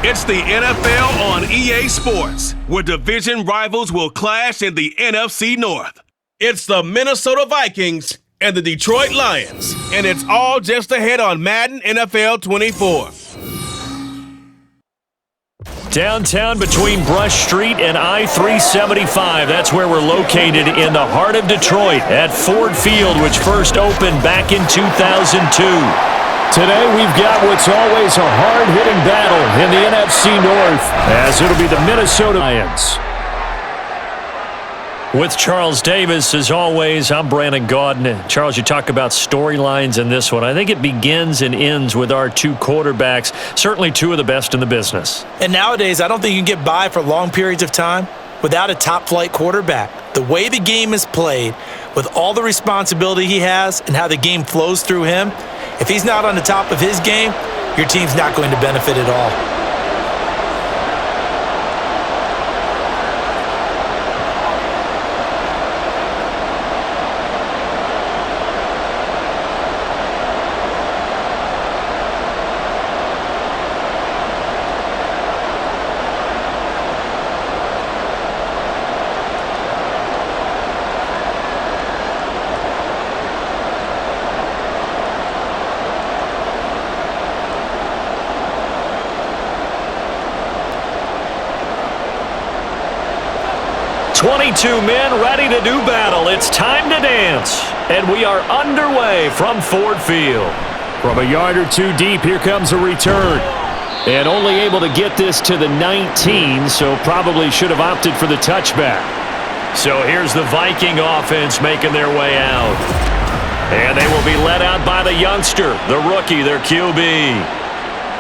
It's the NFL on EA Sports, where division rivals will clash in the NFC North. It's the Minnesota Vikings and the Detroit Lions, and it's all just ahead on Madden NFL 24. Downtown between Brush Street and I-375. That's where we're located in the heart of Detroit at Ford Field, which first opened back in 2002. Today, we've got what's always a hard-hitting battle in the NFC North, as it'll be the Minnesota Lions. With Charles Davis, as always, I'm Brandon Gaudin. Charles, you talk about storylines in this one. I think it begins and ends with our two quarterbacks, certainly two of the best in the business. And nowadays, I don't think you can get by for long periods of time without a top-flight quarterback. The way the game is played, with all the responsibility he has and how the game flows through him, if he's not on the top of his game, your team's not going to benefit at all. Two men ready to do battle. It's time to dance. And we are underway from Ford Field. From a yard or two deep, here comes a return. And only able to get this to the 19, so probably should have opted for the touchback. So here's the Viking offense making their way out. And they will be led out by the youngster, the rookie, their QB.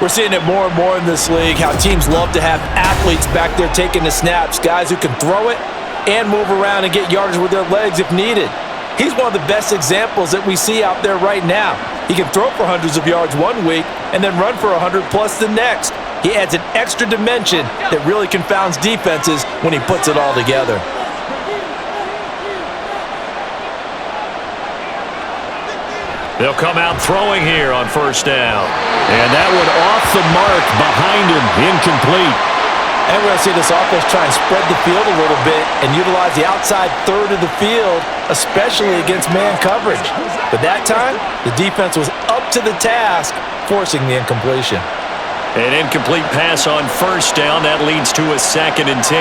We're seeing it more and more in this league, how teams love to have athletes back there taking the snaps, guys who can throw it and move around and get yardage with their legs if needed. He's one of the best examples that we see out there right now. He can throw for hundreds of yards one week and then run for 100 plus the next. He adds an extra dimension that really confounds defenses when he puts it all together. They'll come out throwing here on first down. And that one off the mark behind him, incomplete. And we're going to see this offense try and spread the field a little bit and utilize the outside third of the field, especially against man coverage. But that time, the defense was up to the task, forcing the incompletion. An incomplete pass on first down. That leads to a 2nd and 10.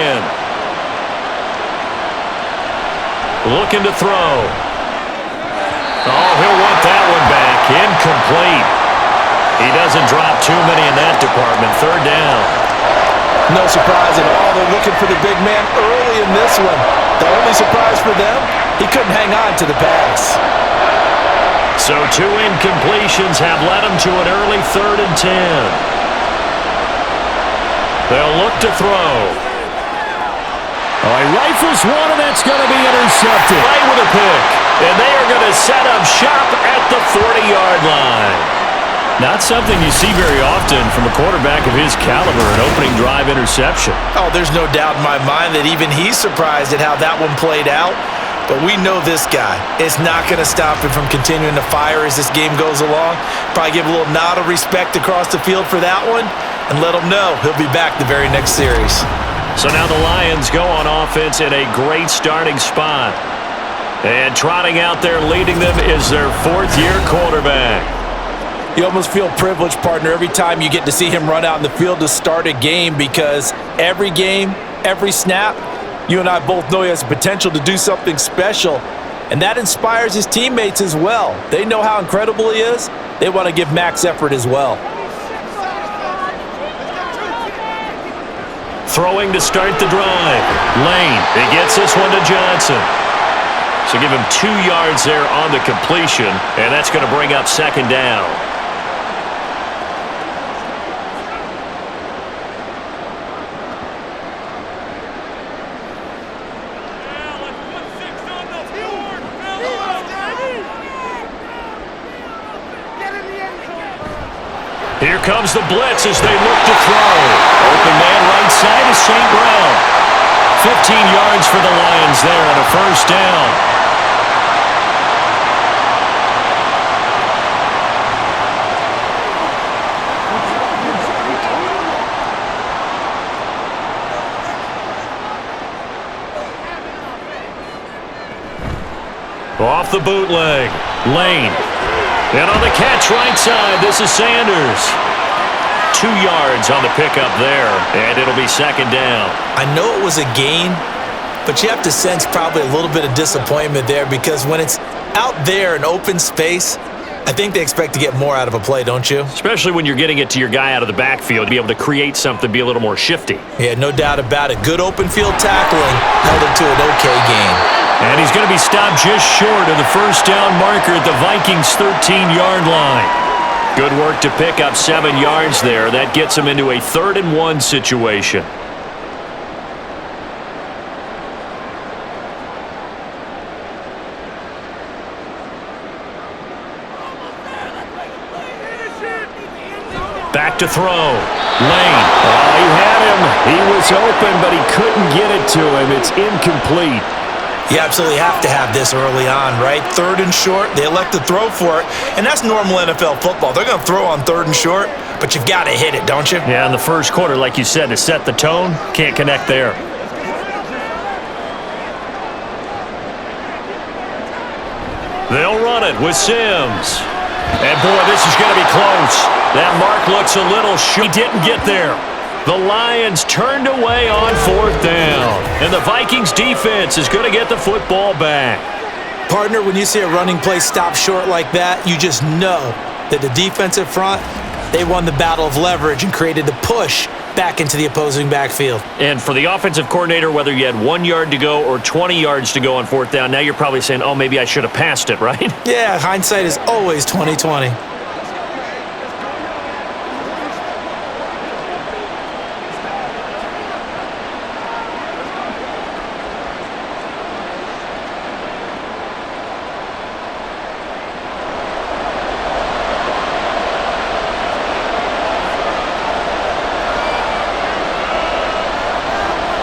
Looking to throw. Oh, he'll want that one back. Incomplete. He doesn't drop too many in that department. 3rd down. No surprise at all. They're looking for the big man early in this one. The only surprise for them, he couldn't hang on to the pass. So 2 incompletions have led him to an early 3rd and 10. They'll look to throw. Oh, he rifles one, and that's going to be intercepted. Right with a pick. And they are going to set up shop at the 40-yard line. Not something you see very often from a quarterback of his caliber, an opening drive interception. Oh, there's no doubt in my mind that even he's surprised at how that one played out. But we know this guy is not going to stop him from continuing to fire as this game goes along. Probably give a little nod of respect across the field for that one and let him know he'll be back the very next series. So now the Lions go on offense in a great starting spot. And trotting out there leading them is their 4th-year quarterback. You almost feel privileged, partner, every time you get to see him run out in the field to start a game, because every game, every snap, you and I both know he has the potential to do something special, and that inspires his teammates as well. They know how incredible he is. They want to give max effort as well. Throwing to start the drive. Lane, he gets this one to Johnson. So give him 2 yards there on the completion, and that's going to bring up 2nd down. Here comes the blitz as they look to throw. Open man right side is St. Brown. 15 yards for the Lions there on a first down. the bootleg. Lane. And on the catch right side, this is Sanders. 2 yards on the pickup there, and it'll be second down. I know it was a gain, but you have to sense probably a little bit of disappointment there because when it's out there in open space, I think they expect to get more out of a play, don't you? Especially when you're getting it to your guy out of the backfield, to be able to create something, be a little more shifty. Yeah, no doubt about it. Good open field tackling held him to an okay gain. And he's going to be stopped just short of the first down marker at the Vikings' 13-yard line. Good work to pick up 7 yards there. That gets him into a 3rd-and-1 situation. Back to throw. Lane. Oh, he had him. He was open, but he couldn't get it to him. It's incomplete. You absolutely have to have this early on, right? 3rd and short, they elect to throw for it, and that's normal NFL football. They're going to throw on 3rd and short, but you've got to hit it, don't you? Yeah, in the first quarter, like you said, to set the tone, can't connect there. They'll run it with Sims. And, boy, this is going to be close. That mark looks a little short. He didn't get there. The Lions turned away on 4th down. And the Vikings defense is going to get the football back. Partner, when you see a running play stop short like that, you just know that the defensive front, they won the battle of leverage and created the push back into the opposing backfield. And for the offensive coordinator, whether you had 1 yard to go or 20 yards to go on 4th down, now you're probably saying, oh, maybe I should have passed it, right? Yeah, hindsight is always 20/20.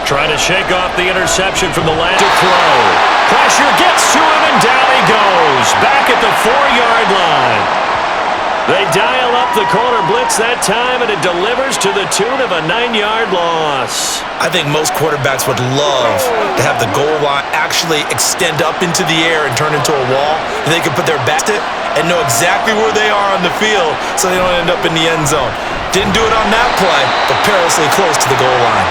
Trying to shake off the interception from the last to throw. Pressure gets to him, and down he goes. Back at the 4-yard line. They dial up the corner blitz that time, and it delivers to the tune of a 9-yard loss. I think most quarterbacks would love to have the goal line actually extend up into the air and turn into a wall, and they can put their back to it and know exactly where they are on the field so they don't end up in the end zone. Didn't do it on that play, but perilously close to the goal line.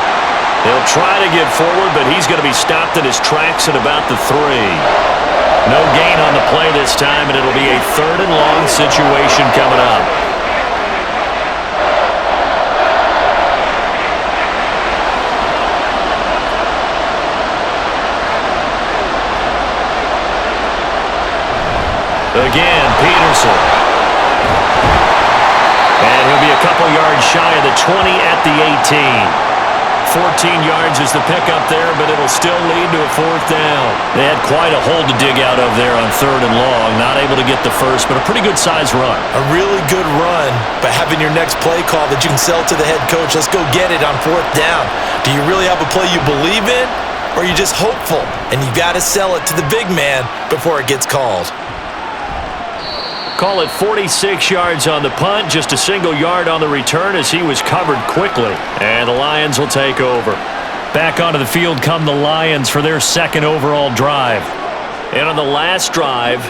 He'll try to get forward, but he's going to be stopped in his tracks at about the 3. No gain on the play this time, and it'll be a 3rd and long situation coming up. Again, Peterson. And he'll be a couple yards shy of the 20 at the 18. 14 yards is the pickup there, but it'll still lead to a 4th down. They had quite a hole to dig out of there on 3rd and long. Not able to get the first, but a pretty good-sized run. A really good run, but having your next play call that you can sell to the head coach, let's go get it on 4th down. Do you really have a play you believe in, or are you just hopeful? And you got to sell it to the big man before it gets called. Call it 46 yards on the punt, just a single yard on the return as he was covered quickly. And the Lions will take over. Back onto the field come the Lions for their 2nd overall drive. And on the last drive,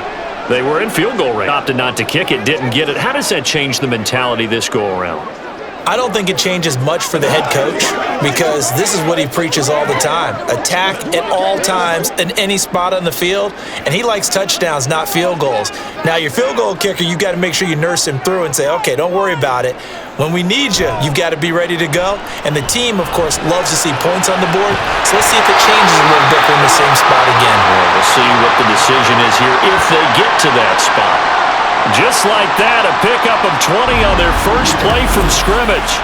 they were in field goal range. Opted not to kick it, didn't get it. How does that change the mentality this go-around? I don't think it changes much for the head coach because this is what he preaches all the time. Attack at all times in any spot on the field, and he likes touchdowns, not field goals. Now, your field goal kicker, you've got to make sure you nurse him through and say, okay, don't worry about it. When we need you, you've got to be ready to go. And the team, of course, loves to see points on the board. So let's see if it changes a little bit from the same spot again. Well, we'll see what the decision is here if they get to that spot. Just like that, a pickup of 20 on their first play from scrimmage.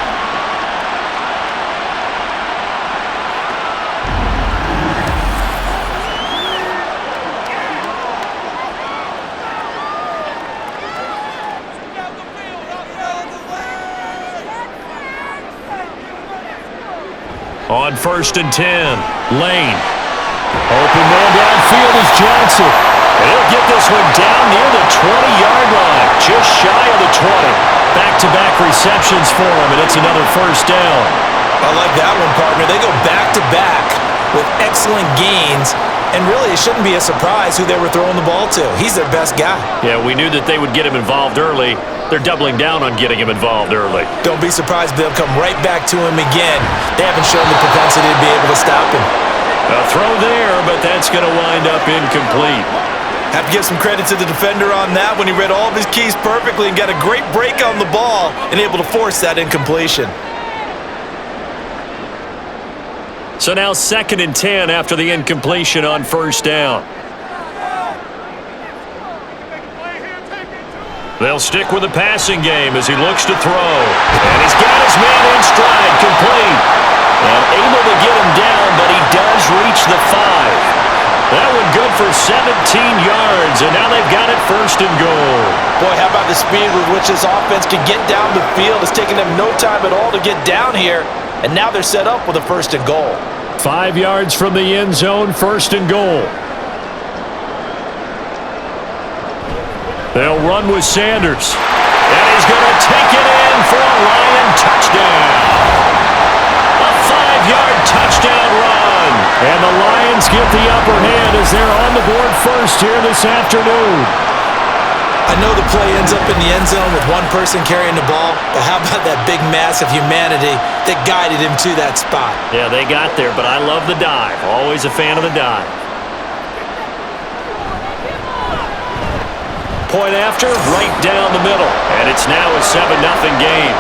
On 1st and 10, Lane. Open man downfield is Johnson. He'll get this one down near the 20-yard line, just shy of the 20. Back-to-back receptions for him, and it's another 1st down. I like that one, partner. They go back-to-back with excellent gains, And really, it shouldn't be a surprise who they were throwing the ball to. He's their best guy. Yeah, we knew that they would get him involved early. They're doubling down on getting him involved early. Don't be surprised if they'll come right back to him again. They haven't shown the propensity to be able to stop him. A throw there, but that's going to wind up incomplete. Have to give some credit to the defender on that when he read all of his keys perfectly and got a great break on the ball and able to force that incompletion. So now 2nd and 10 after the incompletion on first down. They'll stick with the passing game as he looks to throw. And he's got his man in stride, complete. And able to get him down, but he does reach the 5. That one good for 17 yards, and now they've got it 1st and goal. Boy, how about the speed with which this offense can get down the field? It's taken them no time at all to get down here, and now they're set up with a 1st and goal. 5 yards from the end zone, 1st and goal. They'll run with Sanders, and he's going to take it in for a Lion touchdown. A 5-yard touchdown run. And the Lions get the upper hand as they're on the board first here this afternoon. I know the play ends up in the end zone with one person carrying the ball, but how about that big mass of humanity that guided him to that spot? Yeah, they got there, but I love the dive. Always a fan of the dive. Point after, right down the middle. And it's now a 7-0 game.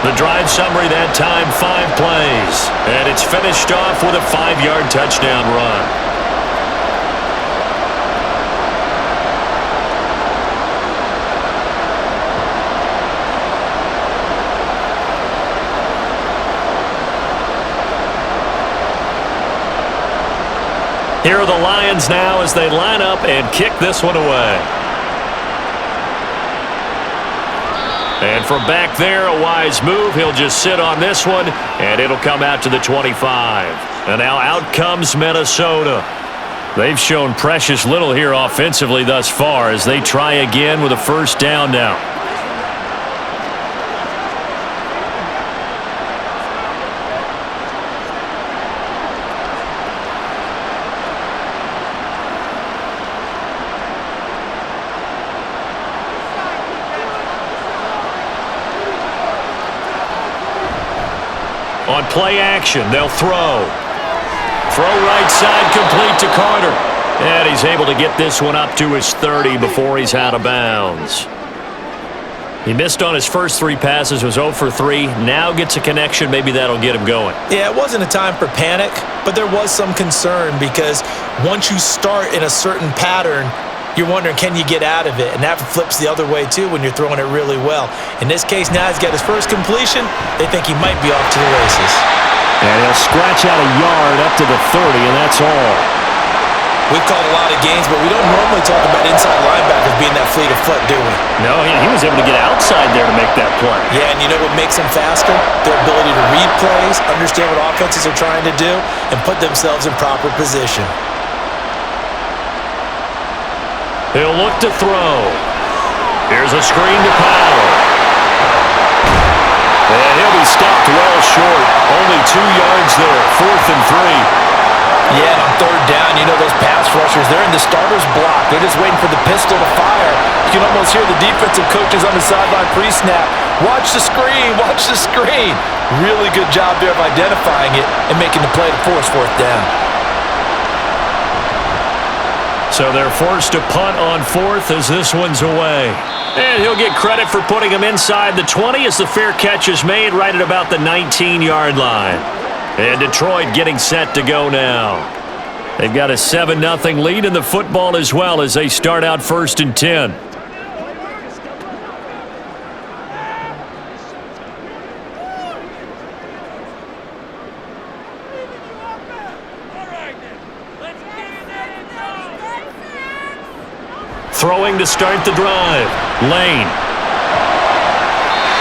The drive summary that time, 5 plays. And it's finished off with a 5-yard touchdown run. Here are the Lions now as they line up and kick this one away. And from back there, a wise move. He'll just sit on this one, and it'll come out to the 25. And now out comes Minnesota. They've shown precious little here offensively thus far as they try again with a 1st down now. On play action, they'll throw. Throw right side, complete to Carter. And he's able to get this one up to his 30 before he's out of bounds. He missed on his first 3 passes, was 0 for 3. Now gets a connection. Maybe that'll get him going. Yeah, it wasn't a time for panic, but there was some concern because once you start in a certain pattern, you're wondering, can you get out of it? And that flips the other way, too, when you're throwing it really well. In this case, now he's got his first completion. They think he might be off to the races. And he'll scratch out a yard up to the 30, and that's all. We've called a lot of games, but we don't normally talk about inside linebackers being that fleet of foot, do we? No, he was able to get outside there to make that play. Yeah, and you know what makes them faster? Their ability to read plays, understand what offenses are trying to do, and put themselves in proper position. He'll look to throw. Here's a screen to Powell. And he'll be stopped well short. Only 2 yards there. 4th and 3. Yeah, and on 3rd down, you know those pass rushers, they're in the starter's block. They're just waiting for the pistol to fire. You can almost hear the defensive coaches on the sideline pre-snap. Watch the screen, watch the screen. Really good job there of identifying it and making the play to force 4th down. So they're forced to punt on 4th as this one's away. And he'll get credit for putting him inside the 20 as the fair catch is made right at about the 19-yard line. And Detroit getting set to go now. They've got a 7-0 lead in the football as well as they start out 1st and 10. Throwing to start the drive. Lane.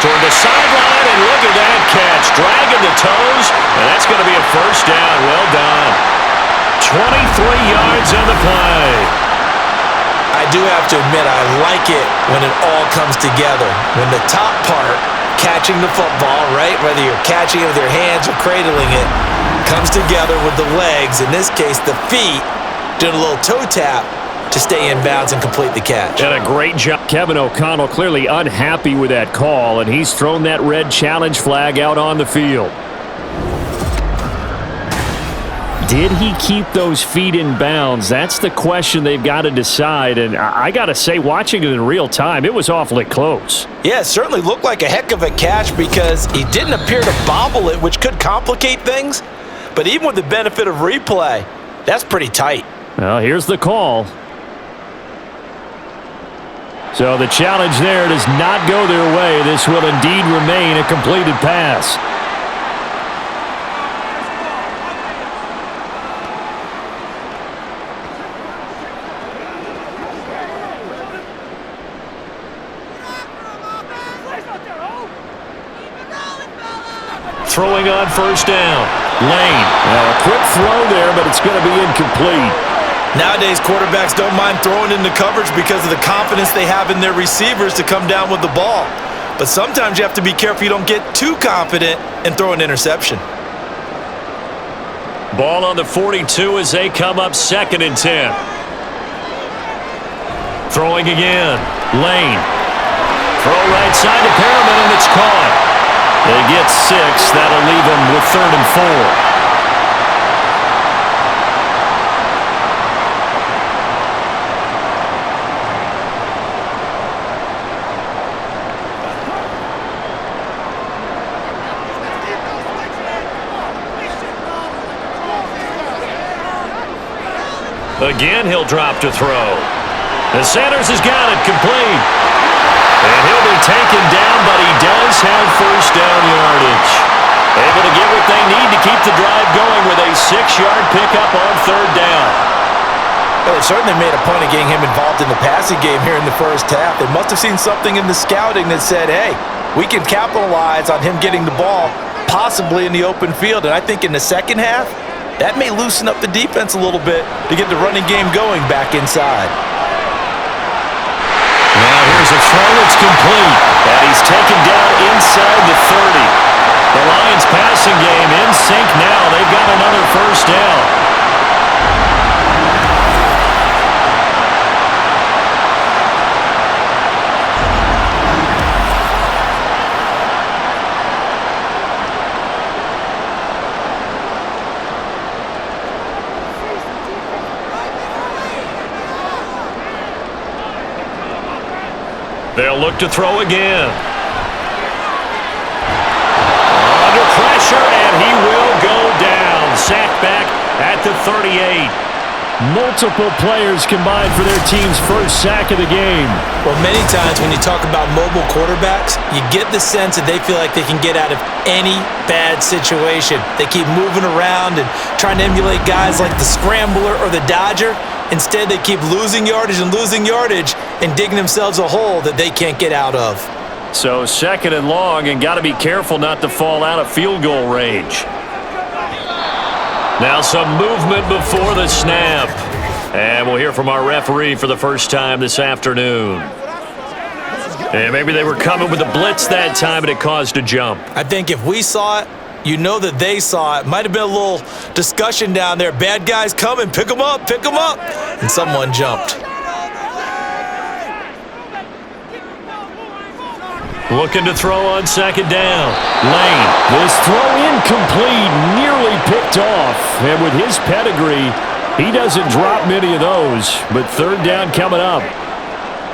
Toward the sideline, and look at that catch. Dragging the toes, and that's going to be a 1st down. Well done. 23 yards on the play. I do have to admit, I like it when it all comes together. When the top part, catching the football, right? Whether you're catching it with your hands or cradling it, comes together with the legs, in this case the feet, doing a little toe tap to stay in bounds and complete the catch. And a great job. Kevin O'Connell clearly unhappy with that call, and he's thrown that red challenge flag out on the field. Did he keep those feet in bounds? That's the question they've got to decide. And I got to say, watching it in real time, it was awfully close. Yeah, it certainly looked like a heck of a catch because he didn't appear to bobble it, which could complicate things. But even with the benefit of replay, that's pretty tight. Well, here's the call. So the challenge there does not go their way. This will indeed remain a completed pass. Throwing on first down. Lane. A quick throw there, but it's going to be incomplete. Nowadays, quarterbacks don't mind throwing into coverage because of the confidence they have in their receivers to come down with the ball. But sometimes you have to be careful you don't get too confident and throw an interception. Ball on the 42 as they come up 2nd and 10. Throwing again. Lane. Throw right side to Perriman, and it's caught. They get 6. That'll leave them with 3rd and 4. Again, he'll drop to throw. The Sanders has got it complete. And he'll be taken down, but he does have first down yardage. Able to get what they need to keep the drive going with a 6-yard pickup on 3rd down. Well, they certainly made a point of getting him involved in the passing game here in the first half. They must have seen something in the scouting that said, hey, we can capitalize on him getting the ball, possibly in the open field. And I think in the second half, that may loosen up the defense a little bit to get the running game going back inside. Now here's a throw that's complete. And he's taken down inside the 30. The Lions passing game in sync now. They've got another first down. They'll look to throw again. Under pressure, and he will go down. Sacked back at the 38. Multiple players combined for their team's first sack of the game. Well, many times when you talk about mobile quarterbacks, you get the sense that they feel like they can get out of any bad situation. They keep moving around and trying to emulate guys like the Scrambler or the Dodger. Instead, they keep losing yardage and digging themselves a hole that they can't get out of. So 2nd and long, and got to be careful not to fall out of field goal range. Now some movement before the snap. And we'll hear from our referee for the first time this afternoon. And maybe they were coming with a blitz that time and it caused a jump. I think if we saw it, you know that they saw it. Might have been a little discussion down there. Bad guys coming, pick them up. And someone jumped. Looking to throw on 2nd down. Lane. This throw incomplete, nearly picked off. And with his pedigree, he doesn't drop many of those. But 3rd down coming up.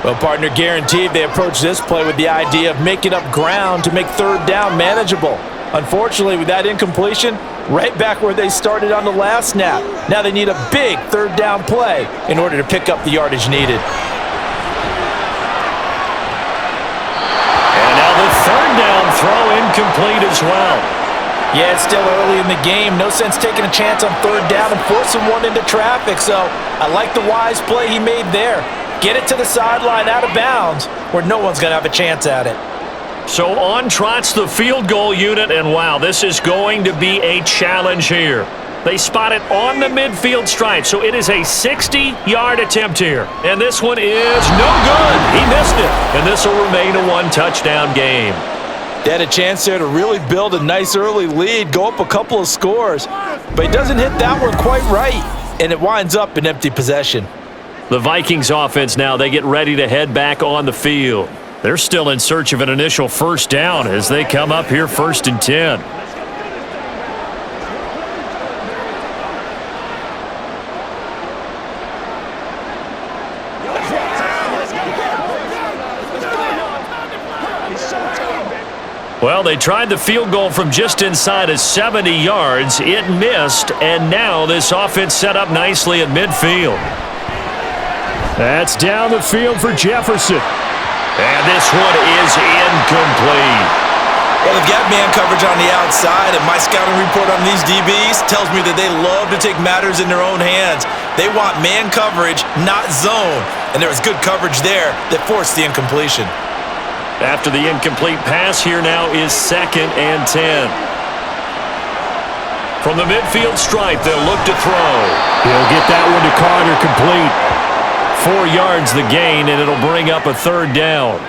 Well, partner, guaranteed they approach this play with the idea of making up ground to make 3rd down manageable. Unfortunately, with that incompletion, right back where they started on the last snap. Now they need a big 3rd down play in order to pick up the yardage needed. And now the 3rd down throw incomplete as well. Yeah, it's still early in the game. No sense taking a chance on 3rd down and forcing one into traffic. So I like the wise play he made there. Get it to the sideline out of bounds where no one's going to have a chance at it. So on trots the field goal unit, and wow, this is going to be a challenge here. They spot it on the midfield stripe, so it is a 60-yard attempt here. And this one is no good. He missed it, and this will remain a 1-touchdown game. They had a chance there to really build a nice early lead, go up a couple of scores, but he doesn't hit that one quite right, and it winds up in empty possession. The Vikings offense now, they get ready to head back on the field. They're still in search of an initial first down as they come up here 1st and 10. Well, they tried the field goal from just inside of 70 yards. It missed, and now this offense set up nicely at midfield. That's down the field for Jefferson. And this one is incomplete. Well, they've got man coverage on the outside, and my scouting report on these DBs tells me that they love to take matters in their own hands. They want man coverage, not zone, and there was good coverage there that forced the incompletion. After the incomplete pass, here now is 2nd and 10. From the midfield stripe, they'll look to throw. He'll get that one to Carter, complete. 4 yards the gain, and it'll bring up a 3rd down.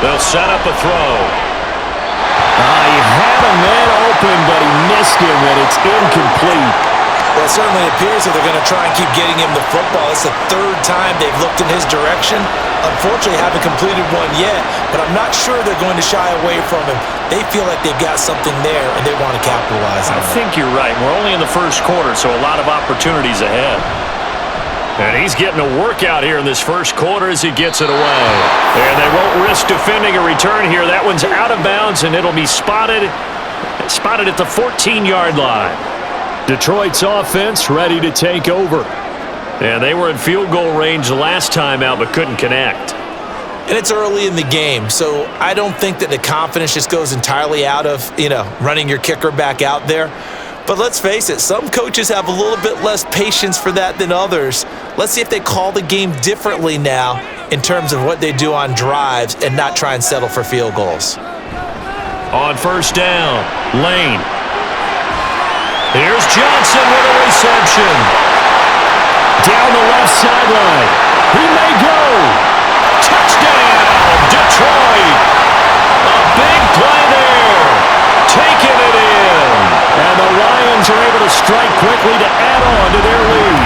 They'll set up a throw. He had a man open, but he missed him, and it's incomplete. Well, it certainly appears that they're going to try and keep getting him the football. It's the 3rd time they've looked in his direction. Unfortunately, haven't completed one yet, but I'm not sure they're going to shy away from him. They feel like they've got something there, and they want to capitalize on it. I think you're right. We're only in the 1st quarter, so a lot of opportunities ahead. And he's getting a workout here in this 1st quarter as he gets it away. And they won't risk defending a return here. That one's out of bounds, and it'll be spotted at the 14-yard line. Detroit's offense ready to take over. And they were in field goal range last time out but couldn't connect. And it's early in the game, so I don't think that the confidence just goes entirely out of, running your kicker back out there. But let's face it, some coaches have a little bit less patience for that than others. Let's see if they call the game differently now in terms of what they do on drives and not try and settle for field goals. On 1st down, Lane. Here's Johnson with a reception. Down the left sideline. He may go. Touchdown, Detroit. A big play there. Taking it in. And the Lions are able to strike quickly to add on to their lead.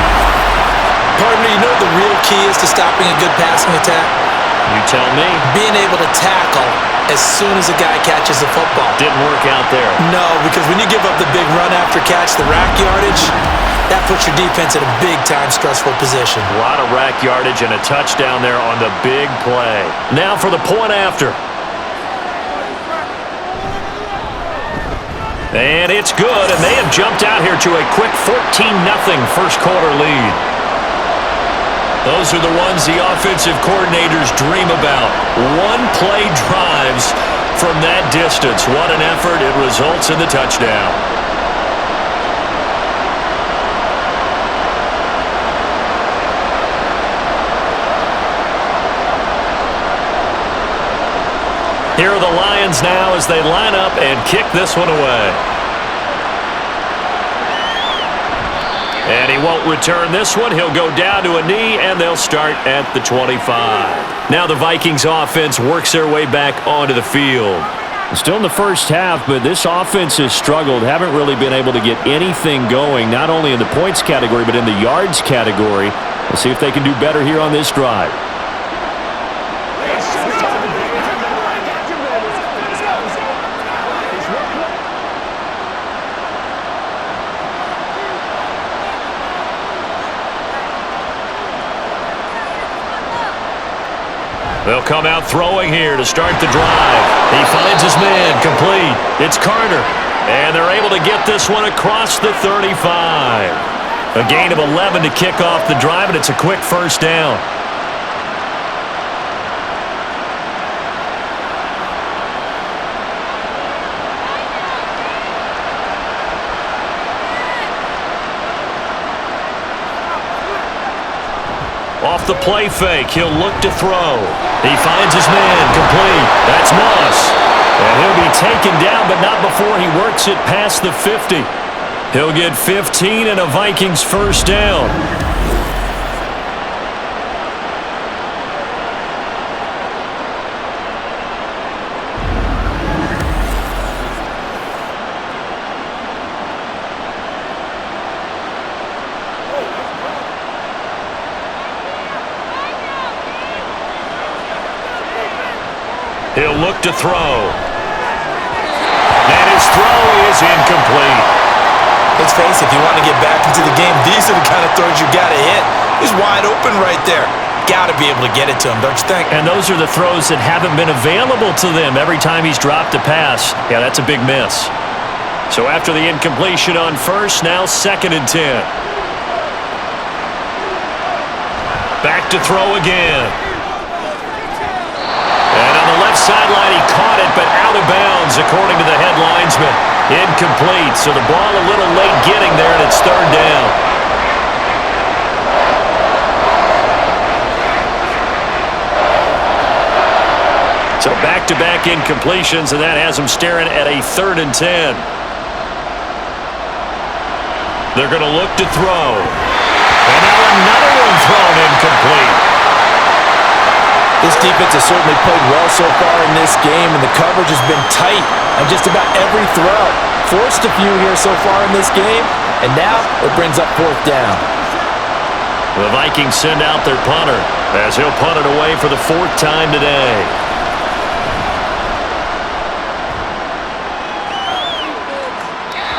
Pardon me, you know what the real key is to stopping a good passing attack? You tell me. Being able to tackle as soon as a guy catches the football. Didn't work out there. No, because when you give up the big run after catch, the rack yardage, that puts your defense in a big-time stressful position. A lot of rack yardage and a touchdown there on the big play. Now for the point after. And it's good, and they have jumped out here to a quick 14-0 1st quarter lead. Those are the ones the offensive coordinators dream about. One-play drives from that distance. What an effort. It results in the touchdown. Here are the Lions now as they line up and kick this one away. And he won't return this one. He'll go down to a knee, and they'll start at the 25. Now the Vikings offense works their way back onto the field. Still in the 1st half, but this offense has struggled. Haven't really been able to get anything going, not only in the points category, but in the yards category. We'll see if they can do better here on this drive. They'll come out throwing here to start the drive. He finds his man, complete. It's Carter. And they're able to get this one across the 35. A gain of 11 to kick off the drive, and it's a quick 1st down. Off the play fake, he'll look to throw. He finds his man, complete. That's Moss. And he'll be taken down, but not before he works it past the 50. He'll get 15 and a Vikings first down. He'll look to throw. And his throw is incomplete. Let's face it, if you want to get back into the game, these are the kind of throws you got to hit. He's wide open right there. Got to be able to get it to him, don't you think? And those are the throws that haven't been available to them every time he's dropped a pass. Yeah, that's a big miss. So after the incompletion on first, now 2nd and 10. Back to throw again. And on the left sideline, he caught it, but out of bounds, according to the head linesman. Incomplete, so the ball a little late getting there, and it's 3rd down. So back-to-back incompletions, and that has him staring at a 3rd and 10. They're going to look to throw. And now another one thrown incomplete. This defense has certainly played well so far in this game, and the coverage has been tight on just about every throw. Forced a few here so far in this game, and now it brings up 4th down. The Vikings send out their punter as he'll punt it away for the 4th time today.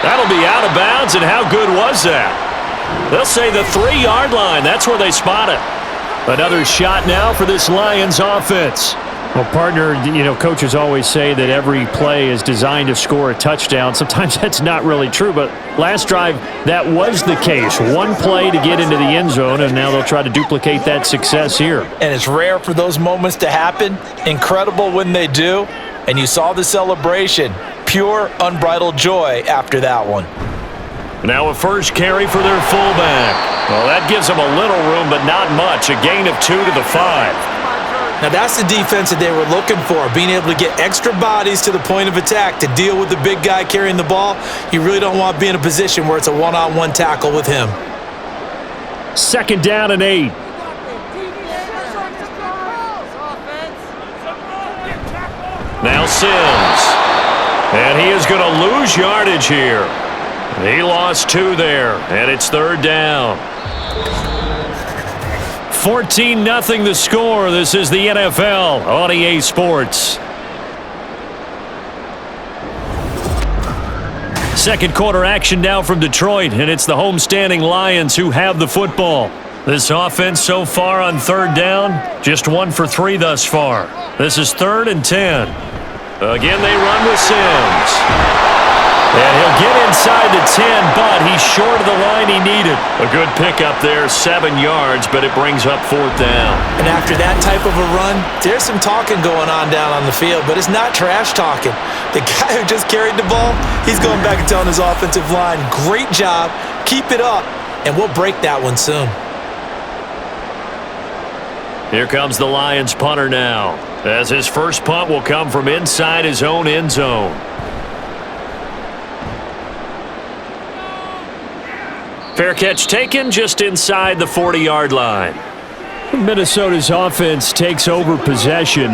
That'll be out of bounds, and how good was that? They'll say the 3-yard line. That's where they spot it. Another shot now for this Lions offense. Well, partner, coaches always say that every play is designed to score a touchdown. Sometimes that's not really true, but last drive, that was the case. One play to get into the end zone, and now they'll try to duplicate that success here. And it's rare for those moments to happen. Incredible when they do. And you saw the celebration. Pure, unbridled joy after that one. Now a first carry for their fullback. Well, that gives them a little room, but not much. A gain of 2 to the 5. Now that's the defense that they were looking for, being able to get extra bodies to the point of attack to deal with the big guy carrying the ball. You really don't want to be in a position where it's a one-on-one tackle with him. 2nd down and 8. Now Sims. And he is going to lose yardage here. He lost 2 there, and it's 3rd down. 14-0 the score. This is the NFL on EA Sports. 2nd quarter action now from Detroit, and it's the homestanding Lions who have the football. This offense so far on 3rd down, just 1 for 3 thus far. This is 3rd and 10. Again, they run with Sims. And he'll get inside the 10, but he's short of the line he needed. A good pickup there, 7 yards, but it brings up 4th down. And after that type of a run, there's some talking going on down on the field, but it's not trash talking. The guy who just carried the ball, he's going back and telling his offensive line, great job, keep it up, and we'll break that one soon. Here comes the Lions punter now, as his first punt will come from inside his own end zone. Fair catch taken just inside the 40-yard line. Minnesota's offense takes over possession.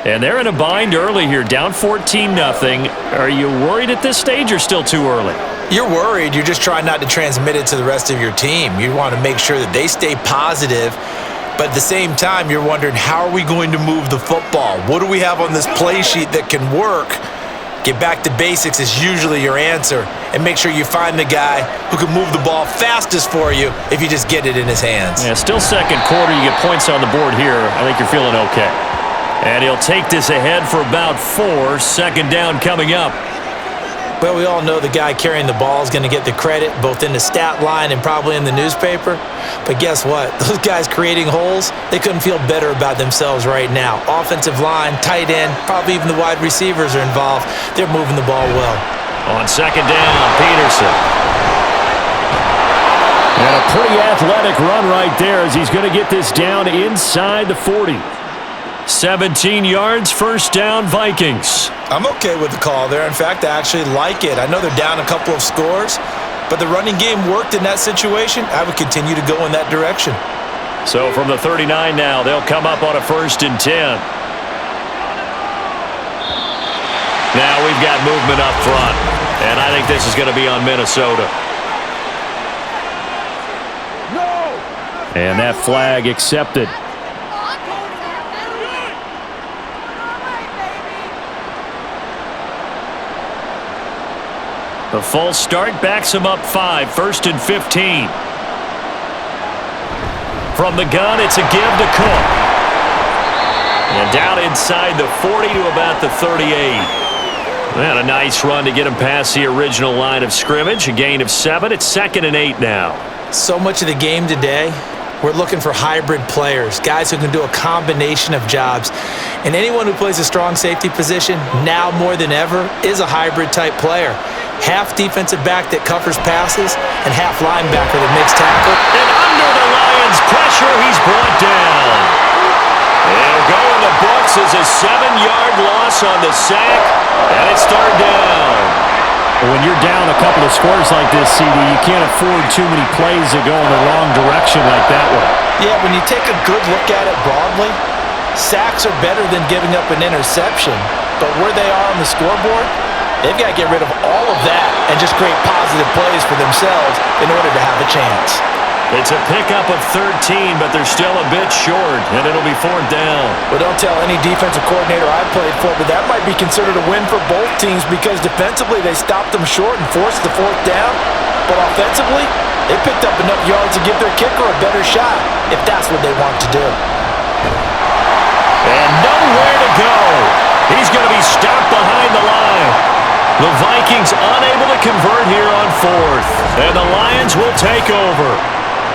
And they're in a bind early here, down 14-0. Are you worried at this stage or still too early? You're worried. You're just trying not to transmit it to the rest of your team. You want to make sure that they stay positive. But at the same time, you're wondering, how are we going to move the football? What do we have on this play sheet that can work? Get back to basics is usually your answer. And make sure you find the guy who can move the ball fastest for you if you just get it in his hands. Yeah, still 2nd quarter. You get points on the board here. I think you're feeling okay. And he'll take this ahead for about 4. 2nd down coming up. Well, we all know the guy carrying the ball is going to get the credit both in the stat line and probably in the newspaper. But guess what? Those guys creating holes, they couldn't feel better about themselves right now. Offensive line, tight end, probably even the wide receivers are involved. They're moving the ball well. On 2nd down, Peterson. And a pretty athletic run right there as he's going to get this down inside the 40. 17 yards, first down, Vikings. I'm okay with the call there. In fact, I actually like it. I know they're down a couple of scores, but the running game worked in that situation. I would continue to go in that direction. So from the 39 now, they'll come up on a 1st and 10. Now we've got movement up front, and I think this is going to be on Minnesota. And that flag accepted. The false start backs him up 5, 1st and 15. From the gun, it's a give to Cook. And down inside the 40 to about the 38. And a nice run to get him past the original line of scrimmage. A gain of 7. It's 2nd and 8 now. So much of the game today, we're looking for hybrid players, guys who can do a combination of jobs. And anyone who plays a strong safety position, now more than ever, is a hybrid type player. Half defensive back that covers passes and half linebacker that makes tackle. And under the Lions' pressure, he's brought down. It'll go in the books as a 7-yard loss on the sack, and it's 3rd down. When you're down a couple of scores like this, CD, you can't afford too many plays that go in the wrong direction like that one. Yeah, when you take a good look at it broadly, sacks are better than giving up an interception. But where they are on the scoreboard, they've got to get rid of all of that and just create positive plays for themselves in order to have a chance. It's a pickup of 13, but they're still a bit short, and it'll be 4th down. Well, don't tell any defensive coordinator I played for, but that might be considered a win for both teams because defensively they stopped them short and forced the 4th down. But offensively, they picked up enough yards to give their kicker a better shot if that's what they want to do. And nowhere to go. He's going to be stopped behind the line. The Vikings unable to convert here on 4th, and the Lions will take over.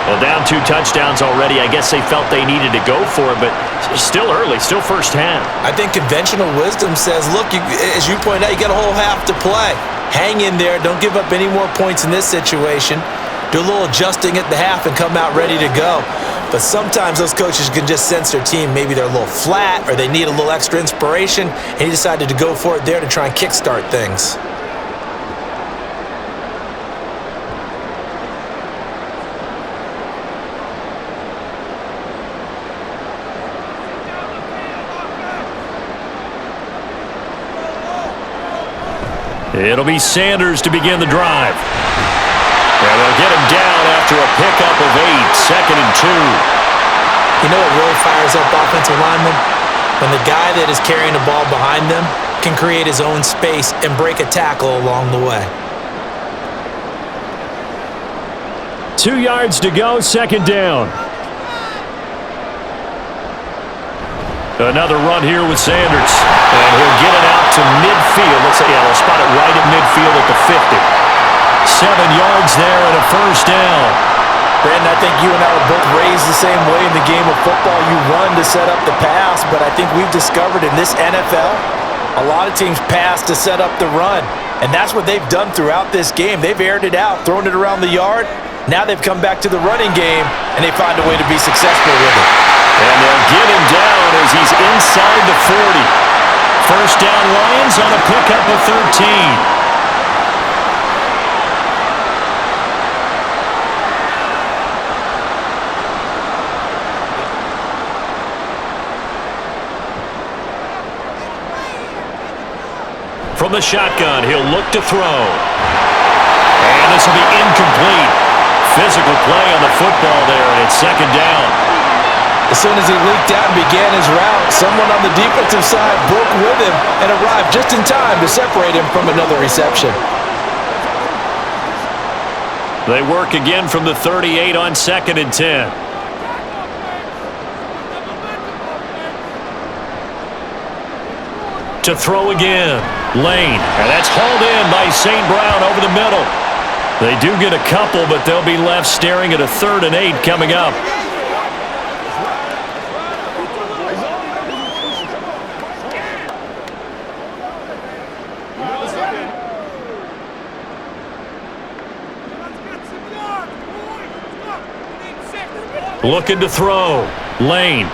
Well, down 2 touchdowns already. I guess they felt they needed to go for it, but still early, still first half. I think conventional wisdom says, look, as you pointed out, you got a whole half to play. Hang in there. Don't give up any more points in this situation. Do a little adjusting at the half and come out ready to go. But sometimes those coaches can just sense their team. Maybe they're a little flat or they need a little extra inspiration, and he decided to go for it there to try and kickstart things. It'll be Sanders to begin the drive. And they'll get him down after a pickup of 8, 2nd and 2. You know what really fires up offensive linemen? When the guy that is carrying the ball behind them can create his own space and break a tackle along the way. 2 yards to go, 2nd down. Another run here with Sanders. And he'll get it out to midfield. They'll spot it right at midfield at the 50. 7 yards there and a 1st down. Brandon, I think you and I were both raised the same way in the game of football. You run to set up the pass, but I think we've discovered in this NFL, a lot of teams pass to set up the run. And that's what they've done throughout this game. They've aired it out, thrown it around the yard. Now they've come back to the running game, and they find a way to be successful with it. And they'll get him down as he's inside the 40. 1st down Lions on a pickup of 13. From the shotgun, he'll look to throw. And this will be incomplete. Physical play on the football there, and it's 2nd down. As soon as he leaked out and began his route, someone on the defensive side broke with him and arrived just in time to separate him from another reception. They work again from the 38 on 2nd and 10. To throw again. Lane. And that's hauled in by St. Brown over the middle. They do get a couple, but they'll be left staring at a 3rd and 8 coming up. Looking to throw. Lane.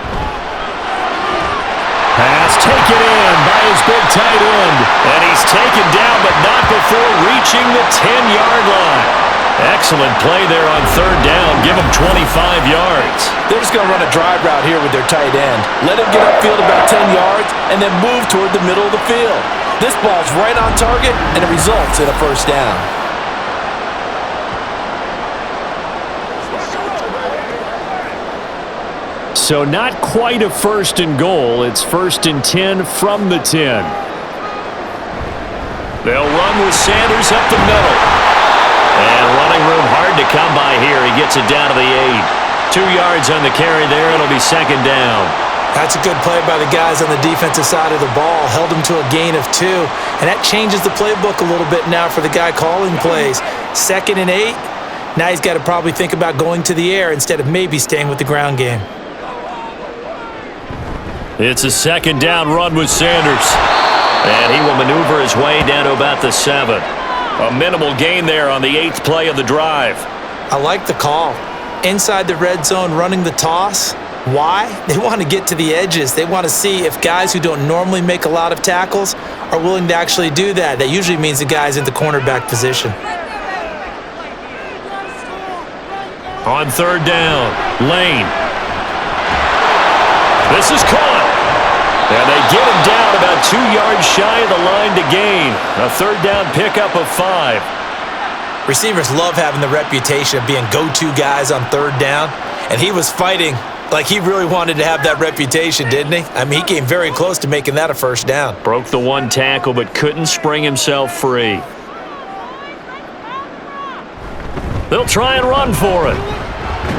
Pass taken in by his big tight end. And he's taken down, but not before reaching the 10-yard line. Excellent play there on third down. Give him 25 yards. They're just going to run a drive route here with their tight end. Let him get upfield about 10 yards and then move toward the middle of the field. This ball's right on target, and it results in a first down. So not quite a first and goal. It's first and 10 from the 10. They'll run with Sanders up the middle. And running room hard to come by here. He gets it down to the 8. 2 yards on the carry there. It'll be second down. That's a good play by the guys on the defensive side of the ball. Held him to a gain of 2. And that changes the playbook a little bit now for the guy calling plays. Second and 8. Now he's got to probably think about going to the air instead of maybe staying with the ground game. It's a second down run with Sanders. And he will maneuver his way down to about the 7. A minimal gain there on the 8th play of the drive. I like the call. Inside the red zone running the toss. Why? They want to get to the edges. They want to see if guys who don't normally make a lot of tackles are willing to actually do that. That usually means the guy's in the cornerback position. On third down, Lane. This is caught. And they get him down about 2 yards shy of the line to gain. A third down pickup of 5. Receivers love having the reputation of being go-to guys on third down. And he was fighting like he really wanted to have that reputation, didn't he? I mean, he came very close to making that a first down. Broke the one tackle but couldn't spring himself free. They'll try and run for it.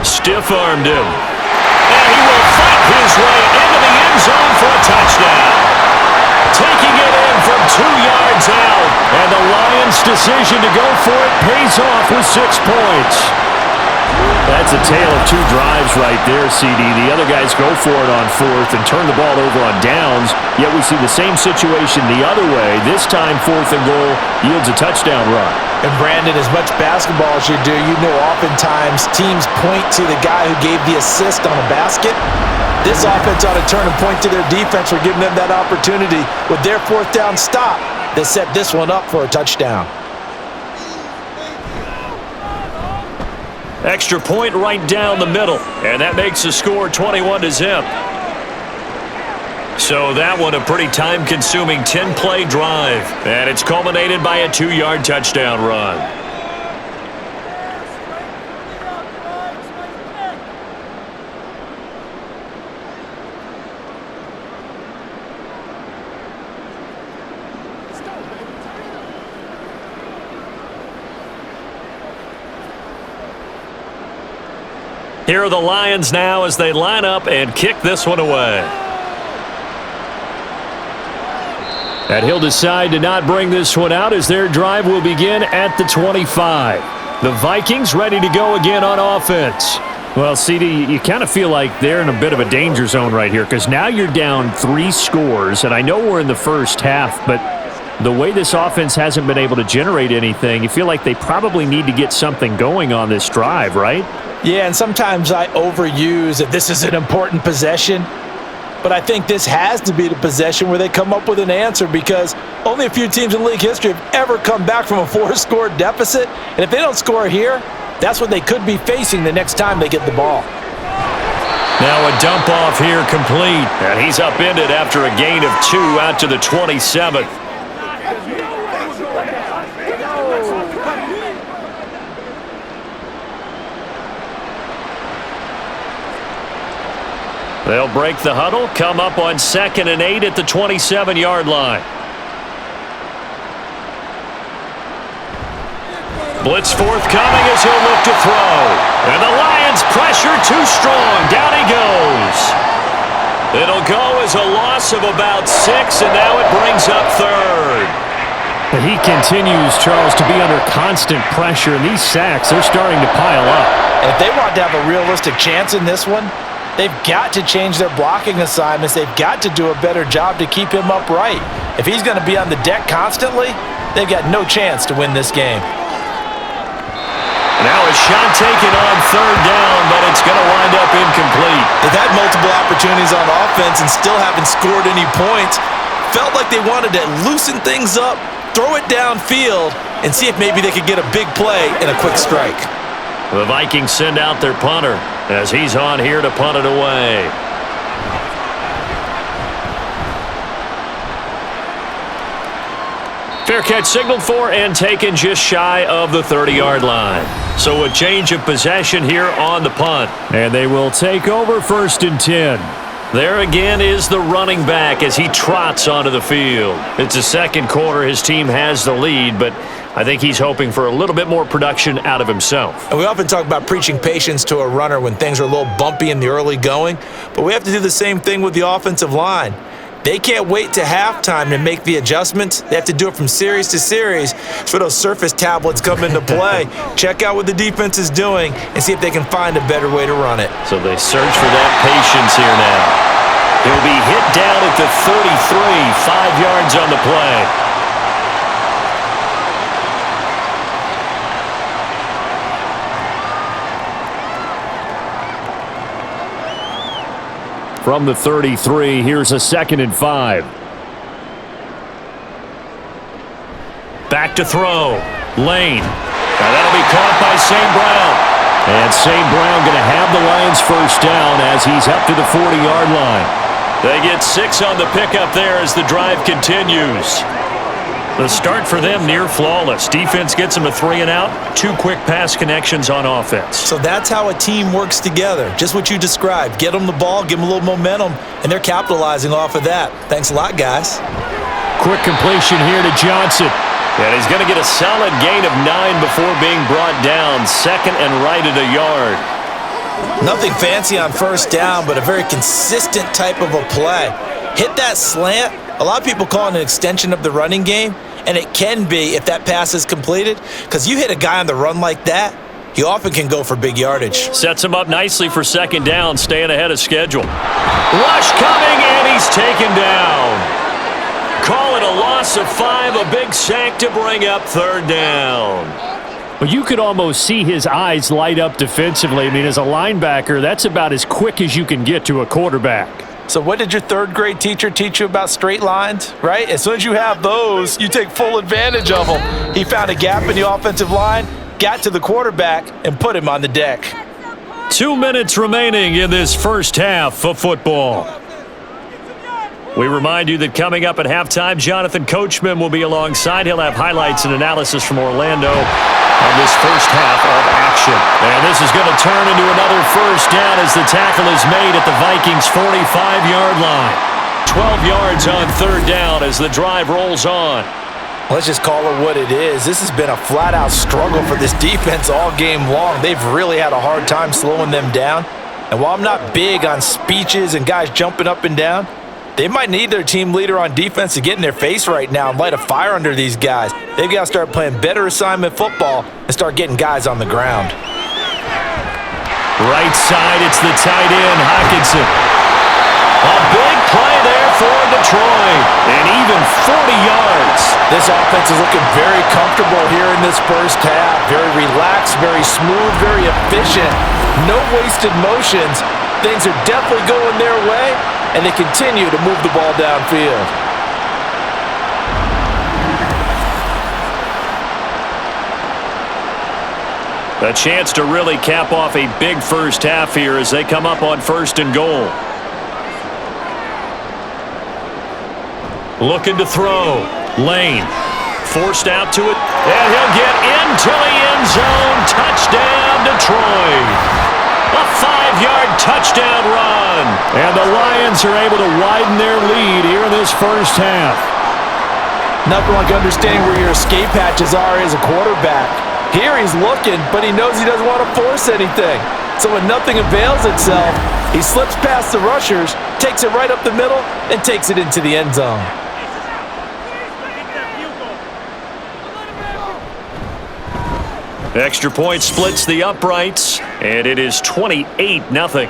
Stiff-armed him. And he will fight his way into the end zone for a touchdown. Taking it in from 2 yards out. And the Lions' decision to go for it pays off with 6 points. That's a tale of 2 drives right there, CD. The other guys go for it on 4th and turn the ball over on downs, yet we see the same situation the other way. This time, 4th and goal yields a touchdown run. And Brandon, as much basketball as you do, you know oftentimes teams point to the guy who gave the assist on a basket. This offense ought to turn and point to their defense for giving them that opportunity. With their 4th down stop, they set this one up for a touchdown. Extra point right down the middle, and that makes the score 21-0. So that one a pretty time-consuming 10-play drive, and it's culminated by a 2-yard touchdown run. Here are the Lions now as they line up and kick this one away. And he'll decide to not bring this one out as their drive will begin at the 25. The Vikings ready to go again on offense. Well, CD, you kind of feel like they're in a bit of a danger zone right here because now you're down 3 scores, and I know we're in the first half, but the way this offense hasn't been able to generate anything, you feel like they probably need to get something going on this drive, right? Yeah, and sometimes I overuse that this is an important possession. But I think this has to be the possession where they come up with an answer because only a few teams in league history have ever come back from a 4-score deficit. And if they don't score here, that's what they could be facing the next time they get the ball. Now a dump off here complete. And he's upended after a gain of 2 out to the 27th. They'll break the huddle, come up on 2nd and 8 at the 27-yard line. Blitz forthcoming as he'll look to throw. And the Lions pressure too strong. Down he goes. It'll go as a loss of about 6, and now it brings up 3rd. But he continues, Charles, to be under constant pressure, and these sacks, they're starting to pile up. And if they want to have a realistic chance in this one, they've got to change their blocking assignments. They've got to do a better job to keep him upright. If he's going to be on the deck constantly, they've got no chance to win this game. Now a shot taken on third down, but it's going to wind up incomplete. They've had multiple opportunities on offense and still haven't scored any points. Felt like they wanted to loosen things up, throw it downfield, and see if maybe they could get a big play and a quick strike. The Vikings send out their punter as he's on here to punt it away. Fair catch signaled for and taken just shy of the 30-yard line. So a change of possession here on the punt. And they will take over 1st and 10. There again is the running back as he trots onto the field. It's the second quarter. His team has the lead, but I think he's hoping for a little bit more production out of himself. And we often talk about preaching patience to a runner when things are a little bumpy in the early going, but we have to do the same thing with the offensive line. They can't wait to halftime to make the adjustments. They have to do it from series to series for those surface tablets come into play. Check out what the defense is doing and see if they can find a better way to run it. So they search for that patience here now. He'll be hit down at the 33, 5 yards on the play. From the 33, here's a 2nd and 5. Back to throw. Lane. Now that'll be caught by St. Brown. And St. Brown going to have the Lions first down as he's up to the 40-yard line. They get 6 on the pickup there as the drive continues. The start for them near flawless. Defense gets them a 3 and out. 2 quick pass connections on offense. So that's how a team works together. Just what you described. Get them the ball, give them a little momentum, and they're capitalizing off of that. Thanks a lot, guys. Quick completion here to Johnson. And he's going to get a solid gain of 9 before being brought down. 2nd and right at a yard. Nothing fancy on first down, but a very consistent type of a play. Hit that slant. A lot of people call it an extension of the running game, and it can be if that pass is completed, because you hit a guy on the run like that, he often can go for big yardage. Sets him up nicely for 2nd down, staying ahead of schedule. Rush coming, and he's taken down. Call it a loss of 5, a big sack to bring up 3rd down. But you could almost see his eyes light up defensively. I mean, as a linebacker, that's about as quick as you can get to a quarterback. So what did your 3rd grade teacher teach you about straight lines, right? As soon as you have those, you take full advantage of them. He found a gap in the offensive line, got to the quarterback, and put him on the deck. 2 minutes remaining in this first half of football. We remind you that coming up at halftime, Jonathan Coachman will be alongside. He'll have highlights and analysis from Orlando on this first half of action. And this is going to turn into another first down as the tackle is made at the Vikings' 45-yard line. 12 yards on 3rd down as the drive rolls on. Let's just call it what it is. This has been a flat-out struggle for this defense all game long. They've really had a hard time slowing them down. And while I'm not big on speeches and guys jumping up and down, they might need their team leader on defense to get in their face right now and light a fire under these guys. They've got to start playing better assignment football and start getting guys on the ground. Right side, it's the tight end, Hockenson. A big play there for Detroit, and even 40 yards. This offense is looking very comfortable here in this first half. Very relaxed, very smooth, very efficient. No wasted motions. Things are definitely going their way, and they continue to move the ball downfield. A chance to really cap off a big first half here as they come up on 1st and goal. Looking to throw. Lane forced out to it, and he'll get into the end zone. Touchdown, Detroit. A 5-yard touchdown run. And the Lions are able to widen their lead here in this first half. Nothing like understanding where your escape hatches are as a quarterback. Here he's looking, but he knows he doesn't want to force anything. So when nothing avails itself, he slips past the rushers, takes it right up the middle, and takes it into the end zone. Extra point splits the uprights, and it is 28-0.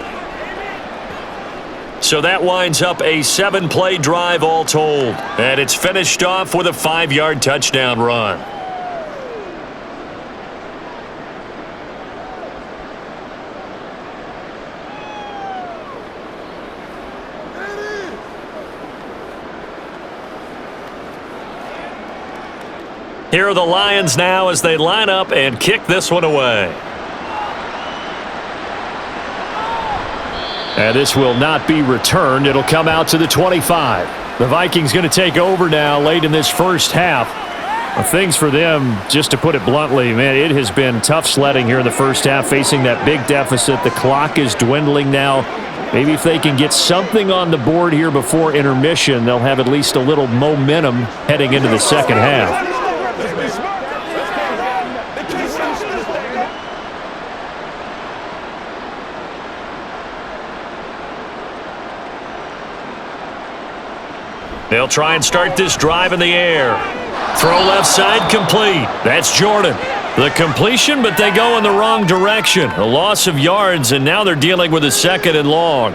So that winds up a 7-play drive all told, and it's finished off with a 5-yard touchdown run. Here are the Lions now as they line up and kick this one away. And this will not be returned. It'll come out to the 25. The Vikings going to take over now late in this first half. Things for them, just to put it bluntly, man, it has been tough sledding here in the first half, facing that big deficit. The clock is dwindling now. Maybe if they can get something on the board here before intermission, they'll have at least a little momentum heading into the second half. They'll try and start this drive in the air. Throw left side complete. That's Jordan. The completion, but they go in the wrong direction. A loss of yards, and now they're dealing with a 2nd and long.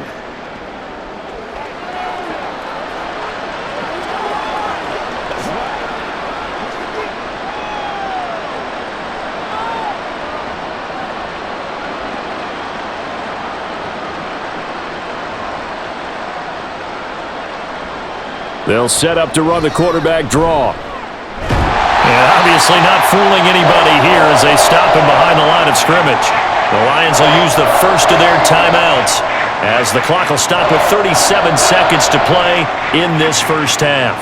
They'll set up to run the quarterback draw. And obviously not fooling anybody here as they stop him behind the line of scrimmage. The Lions will use the first of their timeouts as the clock will stop with 37 seconds to play in this first half.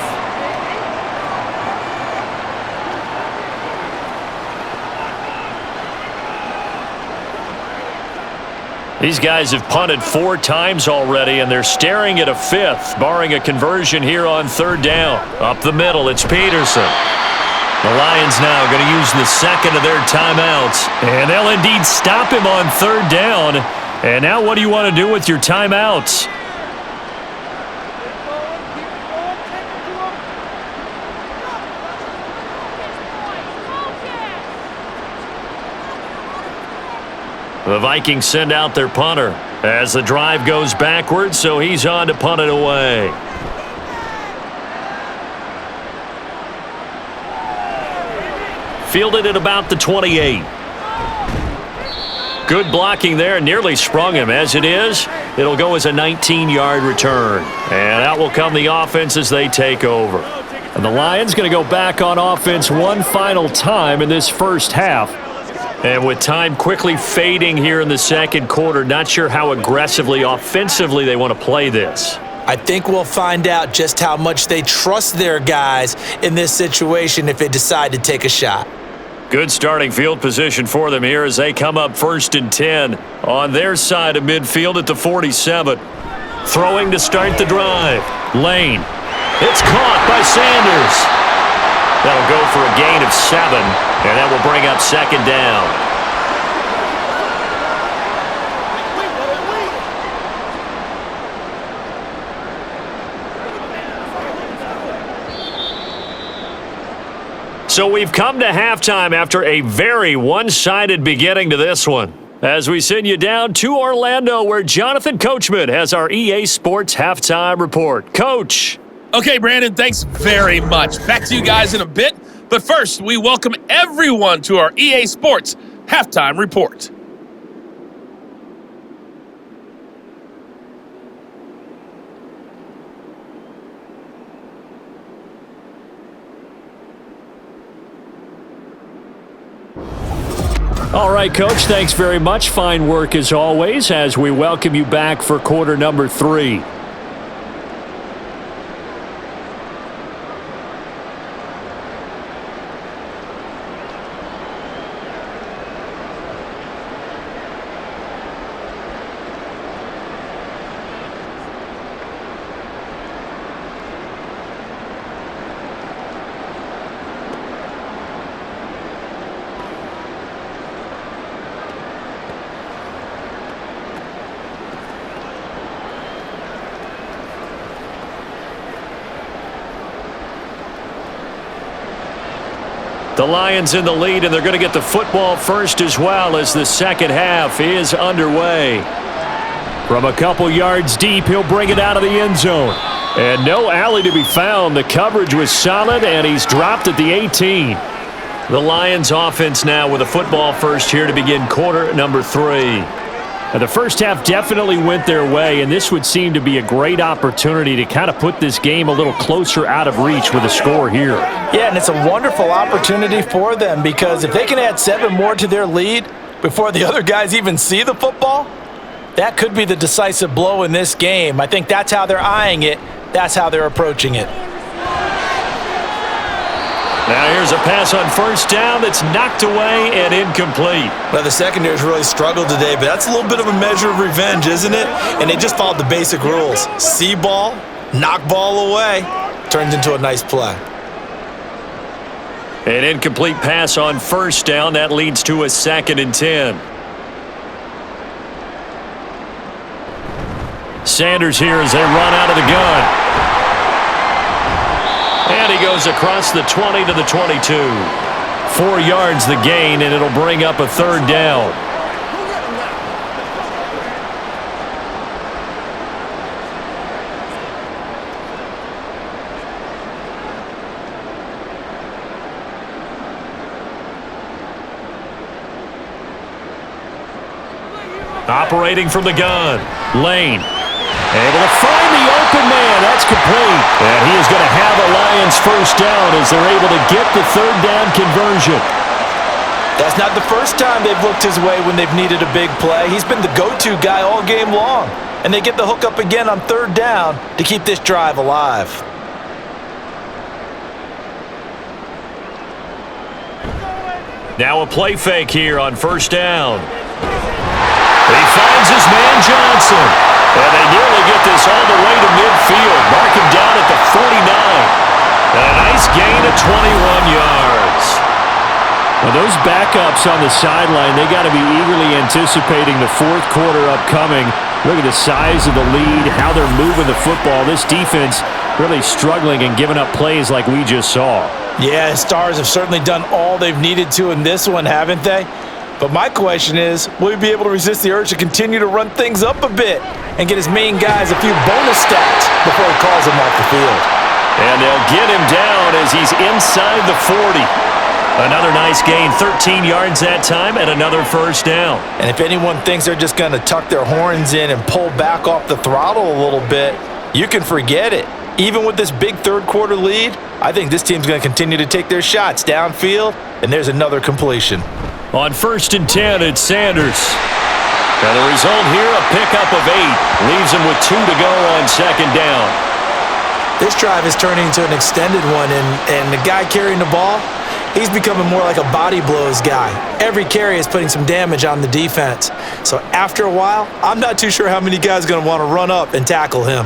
These guys have punted 4 times already, and they're staring at a 5th, barring a conversion here on 3rd down. Up the middle, it's Peterson. The Lions now going to use the 2nd of their timeouts, and they'll indeed stop him on 3rd down. And now what do you want to do with your timeouts? The Vikings send out their punter as the drive goes backwards, so he's on to punt it away. Fielded at about the 28. Good blocking there, nearly sprung him. As it is, it'll go as a 19-yard return. And out will come the offense as they take over. And the Lions going to go back on offense one final time in this first half. And with time quickly fading here in the second quarter, not sure how aggressively, offensively they want to play this. I think we'll find out just how much they trust their guys in this situation if they decide to take a shot. Good starting field position for them here as they come up 1st and 10 on their side of midfield at the 47. Throwing to start the drive. Lane. It's caught by Sanders. That'll go for a gain of 7, and that will bring up 2nd down. So we've come to halftime after a very one-sided beginning to this one. As we send you down to Orlando, where Jonathan Coachman has our EA Sports Halftime Report. Coach. Okay, Brandon, thanks very much. Back to you guys in a bit. But first, we welcome everyone to our EA Sports Halftime Report. All right, Coach, thanks very much. Fine work as always as we welcome you back for quarter number 3. The Lions in the lead, and they're going to get the football first as well as the second half is underway. From a couple yards deep, he'll bring it out of the end zone. And no alley to be found. The coverage was solid, and he's dropped at the 18. The Lions offense now with a football first here to begin quarter number 3. Now, the first half definitely went their way, and this would seem to be a great opportunity to kind of put this game a little closer out of reach with a score here. Yeah, and it's a wonderful opportunity for them because if they can add 7 more to their lead before the other guys even see the football, that could be the decisive blow in this game. I think that's how they're eyeing it. That's how they're approaching it. Now here's a pass on first down that's knocked away and incomplete. Well, the secondary's really struggled today, but that's a little bit of a measure of revenge, isn't it? And they just followed the basic rules. See ball, knock ball away, turns into a nice play. An incomplete pass on first down. That leads to a 2nd and 10. Sanders here as they run out of the gun. And he goes across the 20 to the 22. 4 yards the gain, and it'll bring up a 3rd down. Operating from the gun, Lane. Able to find the open man. That's complete. And he is going to have a Lions first down as they're able to get the 3rd down conversion. That's not the first time they've looked his way when they've needed a big play. He's been the go-to guy all game long. And they get the hook up again on 3rd down to keep this drive alive. Now a play fake here on first down. He finds his man Johnson. And they nearly get this all the way to midfield. Mark him down at the 49. And a nice gain of 21 yards. Well, those backups on the sideline, they got to be eagerly anticipating the 4th quarter upcoming. Look at the size of the lead, how they're moving the football. This defense really struggling and giving up plays like we just saw. Yeah, Stars have certainly done all they've needed to in this one, haven't they? But my question is, will he be able to resist the urge to continue to run things up a bit and get his main guys a few bonus stats before he calls them off the field? And they'll get him down as he's inside the 40. Another nice gain, 13 yards that time, and another first down. And if anyone thinks they're just going to tuck their horns in and pull back off the throttle a little bit, you can forget it. Even with this big 3rd quarter lead, I think this team's going to continue to take their shots downfield, and there's another completion. On 1st and 10, it's Sanders. And the result here, a pickup of 8. Leaves him with 2 to go on 2nd down. This drive is turning into an extended one, and the guy carrying the ball, he's becoming more like a body blows guy. Every carry is putting some damage on the defense. So after a while, I'm not too sure how many guys are going to want to run up and tackle him.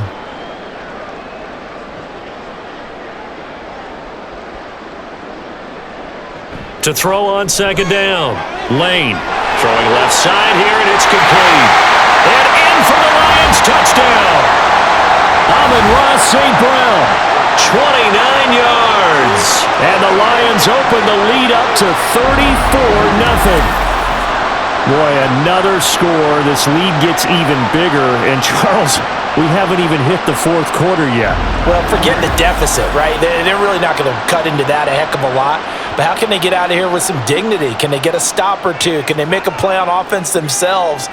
To throw on 2nd down. Lane throwing left side here, and it's complete. And in for the Lions touchdown. Amon-Ra St. Brown, 29 yards. And the Lions open the lead up to 34-0. Boy, another score. This lead gets even bigger. And Charles, we haven't even hit the 4th quarter yet. Well, forget the deficit, right? They're really not going to cut into that a heck of a lot. But how can they get out of here with some dignity? Can they get a stop or two? Can they make a play on offense themselves?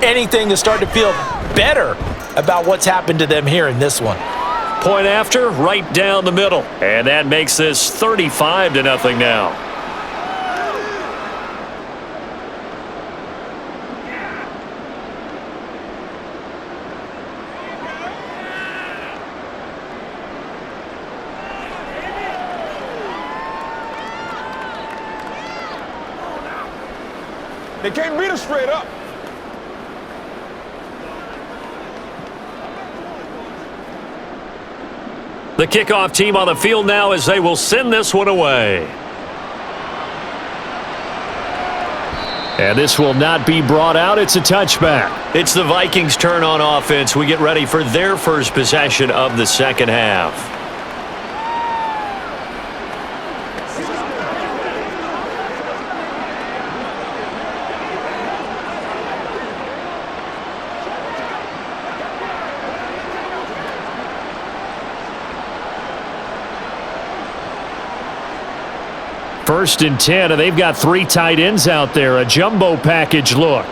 Anything to start to feel better about what's happened to them here in this one. Point after, right down the middle. And that makes this 35-0 now. They can't beat us straight up. The kickoff team on the field now as they will send this one away. And this will not be brought out. It's a touchback. It's the Vikings' turn on offense. We get ready for their first possession of the 2nd half. First and 10, and they've got 3 tight ends out there. A jumbo package look.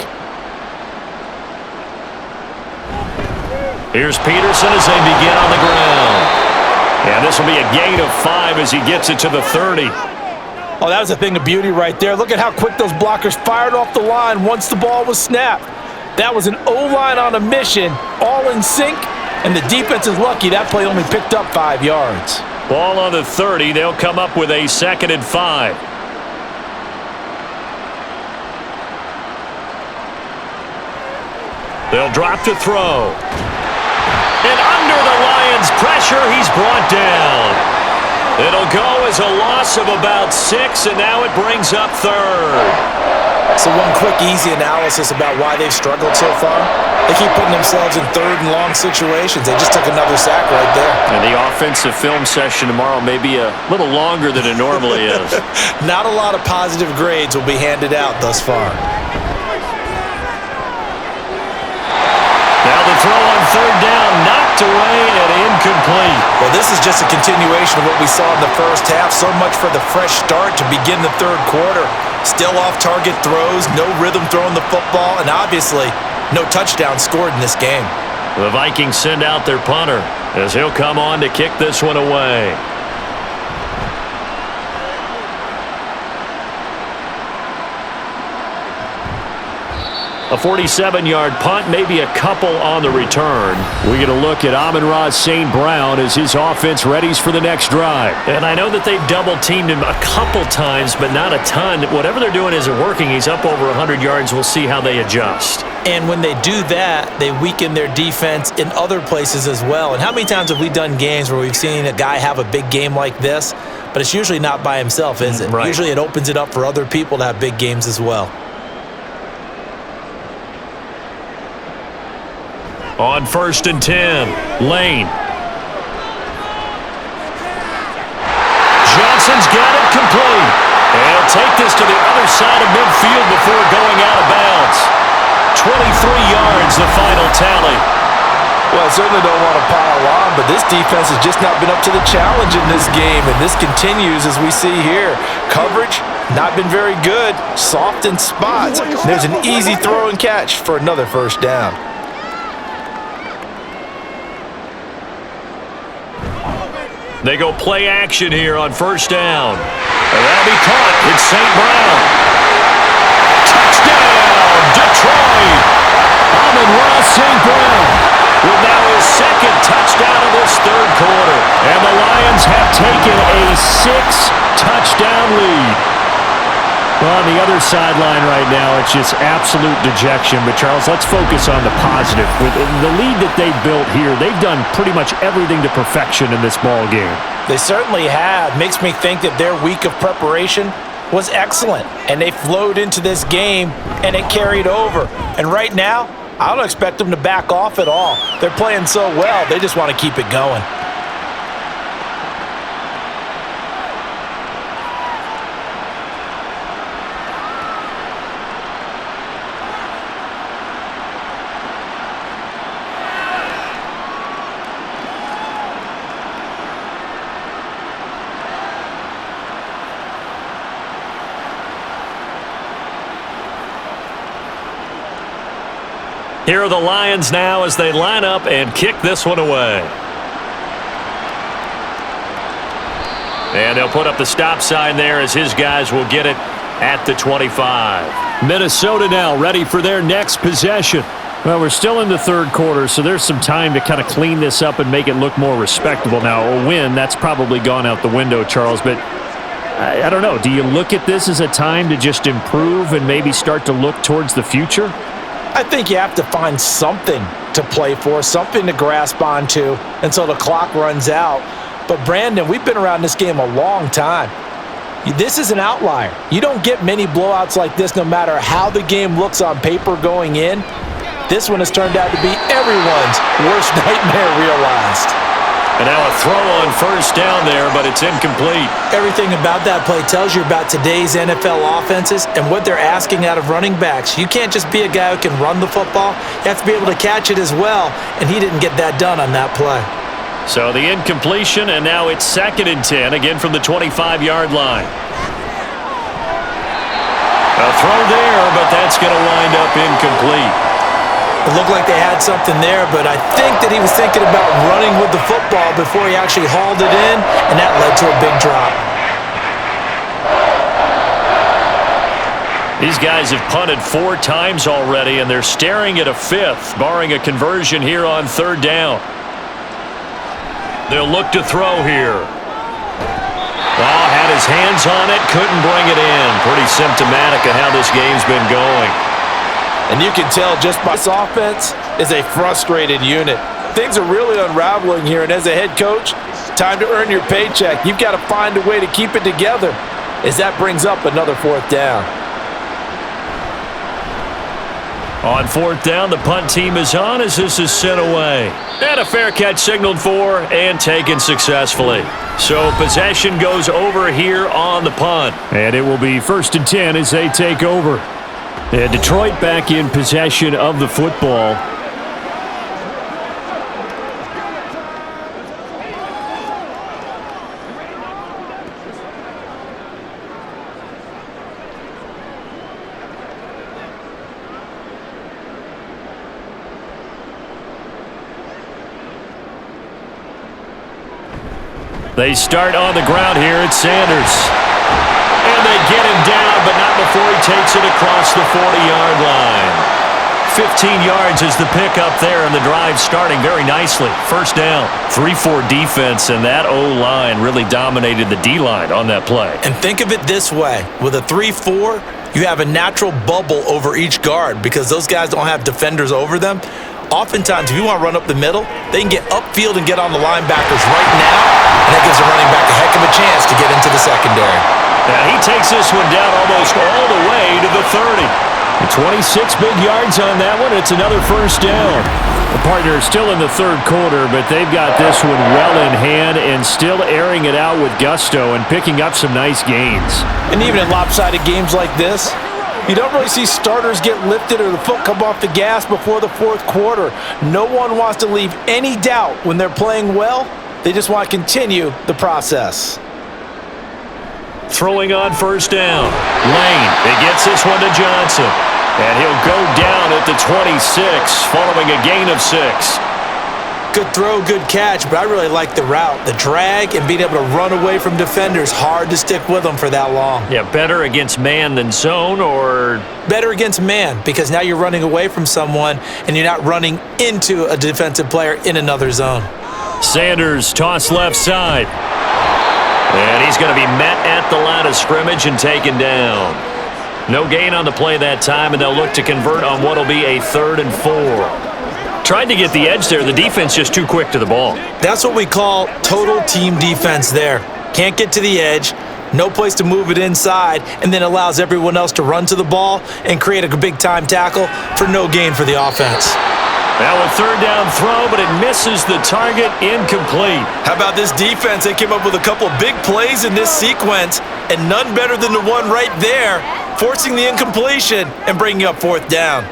Here's Peterson as they begin on the ground. And this will be a gain of 5 as he gets it to the 30. Oh, that was a thing of beauty right there. Look at how quick those blockers fired off the line once the ball was snapped. That was an O-line on a mission, all in sync, and the defense is lucky that play only picked up 5 yards. Ball on the 30. They'll come up with a 2nd and 5. They'll drop to throw. And under the Lions' pressure, he's brought down. It'll go as a loss of about 6, and now it brings up 3rd. So one quick, easy analysis about why they've struggled so far. They keep putting themselves in 3rd and long situations. They just took another sack right there. And the offensive film session tomorrow may be a little longer than it normally is. Not a lot of positive grades will be handed out thus far. Now the throw on 3rd down, knocked away and incomplete. Well, this is just a continuation of what we saw in the first half. So much for the fresh start to begin the 3rd quarter. Still off-target throws, no rhythm throwing the football, and obviously no touchdown scored in this game. The Vikings send out their punter as he'll come on to kick this one away. A 47-yard punt, maybe a couple on the return. We get a look at Amon-Ra St. Brown as his offense readies for the next drive. And I know that they've double-teamed him a couple times, but not a ton. Whatever they're doing isn't working. He's up over 100 yards. We'll see how they adjust. And when they do that, they weaken their defense in other places as well. And how many times have we done games where we've seen a guy have a big game like this, but it's usually not by himself, is it? Right. Usually it opens it up for other people to have big games as well. On 1st and 10, Lane. Johnson's got it complete. And he'll take this to the other side of midfield before going out of bounds. 23 yards, the final tally. Well, I certainly don't want to pile on, but this defense has just not been up to the challenge in this game, and this continues as we see here. Coverage, not been very good. Soft in spots. There's an easy throw and catch for another 1st down. They go play action here on 1st down. And that'll be caught. It's St. Brown. Touchdown, Detroit. Amon-Ra St. Brown with now his 2nd touchdown of this 3rd quarter. And the Lions have taken a 6-touchdown lead. Well, on the other sideline right now, it's just absolute dejection. But, Charles, let's focus on the positive. With the lead that they've built here, they've done pretty much everything to perfection in this ball game. They certainly have. Makes me think that their week of preparation was excellent. And they flowed into this game, and it carried over. And right now, I don't expect them to back off at all. They're playing so well, they just want to keep it going. Here are the Lions now as they line up and kick this one away. And they'll put up the stop sign there as his guys will get it at the 25. Minnesota now ready for their next possession. Well, we're still in the 3rd quarter, so there's some time to kind of clean this up and make it look more respectable. Now, a win, that's probably gone out the window, Charles, but I don't know. Do you look at this as a time to just improve and maybe start to look towards the future? I think you have to find something to play for, something to grasp onto until the clock runs out. But, Brandon, we've been around this game a long time. This is an outlier. You don't get many blowouts like this no matter how the game looks on paper going in. This one has turned out to be everyone's worst nightmare realized. And now a throw on 1st down there, but it's incomplete. Everything about that play tells you about today's NFL offenses and what they're asking out of running backs. You can't just be a guy who can run the football. You have to be able to catch it as well, and he didn't get that done on that play. So the incompletion, and now it's 2nd and 10, again from the 25-yard line. A throw there, but that's going to wind up incomplete. It looked like they had something there, but I think that he was thinking about running with the football before he actually hauled it in, and that led to a big drop. These guys have punted 4 times already, and they're staring at a 5th, barring a conversion here on 3rd down. They'll look to throw here. Well, had his hands on it, couldn't bring it in. Pretty symptomatic of how this game's been going. And you can tell just by this offense is a frustrated unit. Things are really unraveling here, and as a head coach, time to earn your paycheck. You've got to find a way to keep it together as that brings up another 4th down. On 4th down, the punt team is on as this is sent away. And a fair catch signaled for and taken successfully. So possession goes over here on the punt. And it will be 1st and 10 as they take over. And Detroit back in possession of the football. They start on the ground here at Sanders. And they get him down, but not before he takes it across the 40-yard line. 15 yards is the pickup there, and the drive starting very nicely. 1st down, 3-4 defense, and that O-line really dominated the D-line on that play. And think of it this way. With a 3-4, you have a natural bubble over each guard because those guys don't have defenders over them. Oftentimes, if you want to run up the middle, they can get upfield and get on the linebackers right now, and that gives the running back a heck of a chance to get into the secondary. And he takes this one down almost all the way to the 30. 26 big yards on that one. It's another 1st down. The partner is still in the 3rd quarter, but they've got this one well in hand and still airing it out with gusto and picking up some nice gains. And even in lopsided games like this, you don't really see starters get lifted or the foot come off the gas before the 4th quarter. No one wants to leave any doubt when they're playing well. They just want to continue the process. Throwing on 1st down. Lane, it gets this one to Johnson. And he'll go down at the 26 following a gain of 6. Good throw, good catch, but I really like the route. The drag and being able to run away from defenders, hard to stick with them for that long. Yeah, better against man than zone, or? Better against man, because now you're running away from someone and you're not running into a defensive player in another zone. Sanders toss left side. And he's going to be met at the line of scrimmage and taken down. No gain on the play that time, and they'll look to convert on what will be a 3rd and 4. Tried to get the edge there. The defense just too quick to the ball. That's what we call total team defense there. Can't get to the edge, no place to move it inside, and then allows everyone else to run to the ball and create a big-time tackle for no gain for the offense. Now a 3rd down throw, but it misses the target, incomplete. How about this defense? They came up with a couple of big plays in this sequence, and none better than the one right there, forcing the incompletion and bringing up 4th down.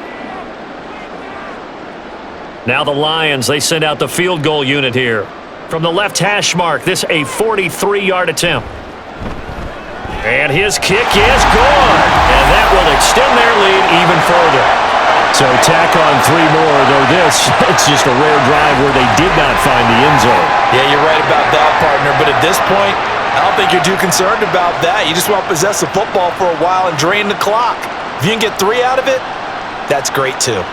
Now the Lions, they send out the field goal unit here. From the left hash mark, this a 43-yard attempt. And his kick is good, and that will extend their lead even further. So tack on 3 more, though it's just a rare drive where they did not find the end zone. Yeah, you're right about that, partner. But at this point, I don't think you're too concerned about that. You just want to possess the football for a while and drain the clock. If you can get 3 out of it, that's great too.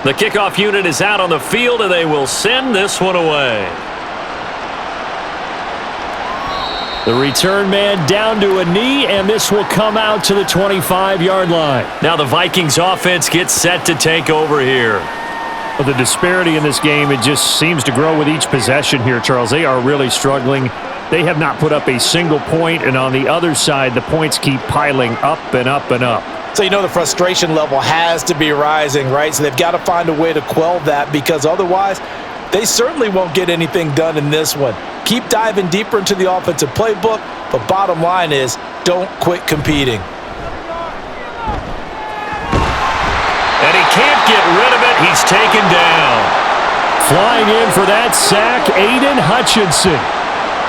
The kickoff unit is out on the field, and they will send this one away. The return man down to a knee, and this will come out to the 25-yard line. Now the Vikings offense gets set to take over here. Well, the disparity in this game, it just seems to grow with each possession here, Charles. They are really struggling. They have not put up a single point, and on the other side, the points keep piling up and up and up. So you know the frustration level has to be rising, right? So they've got to find a way to quell that because otherwise they certainly won't get anything done in this one. Keep diving deeper into the offensive playbook, but bottom line is don't quit competing. can't get rid of it. He's taken down. Flying in for that sack, Aiden Hutchinson.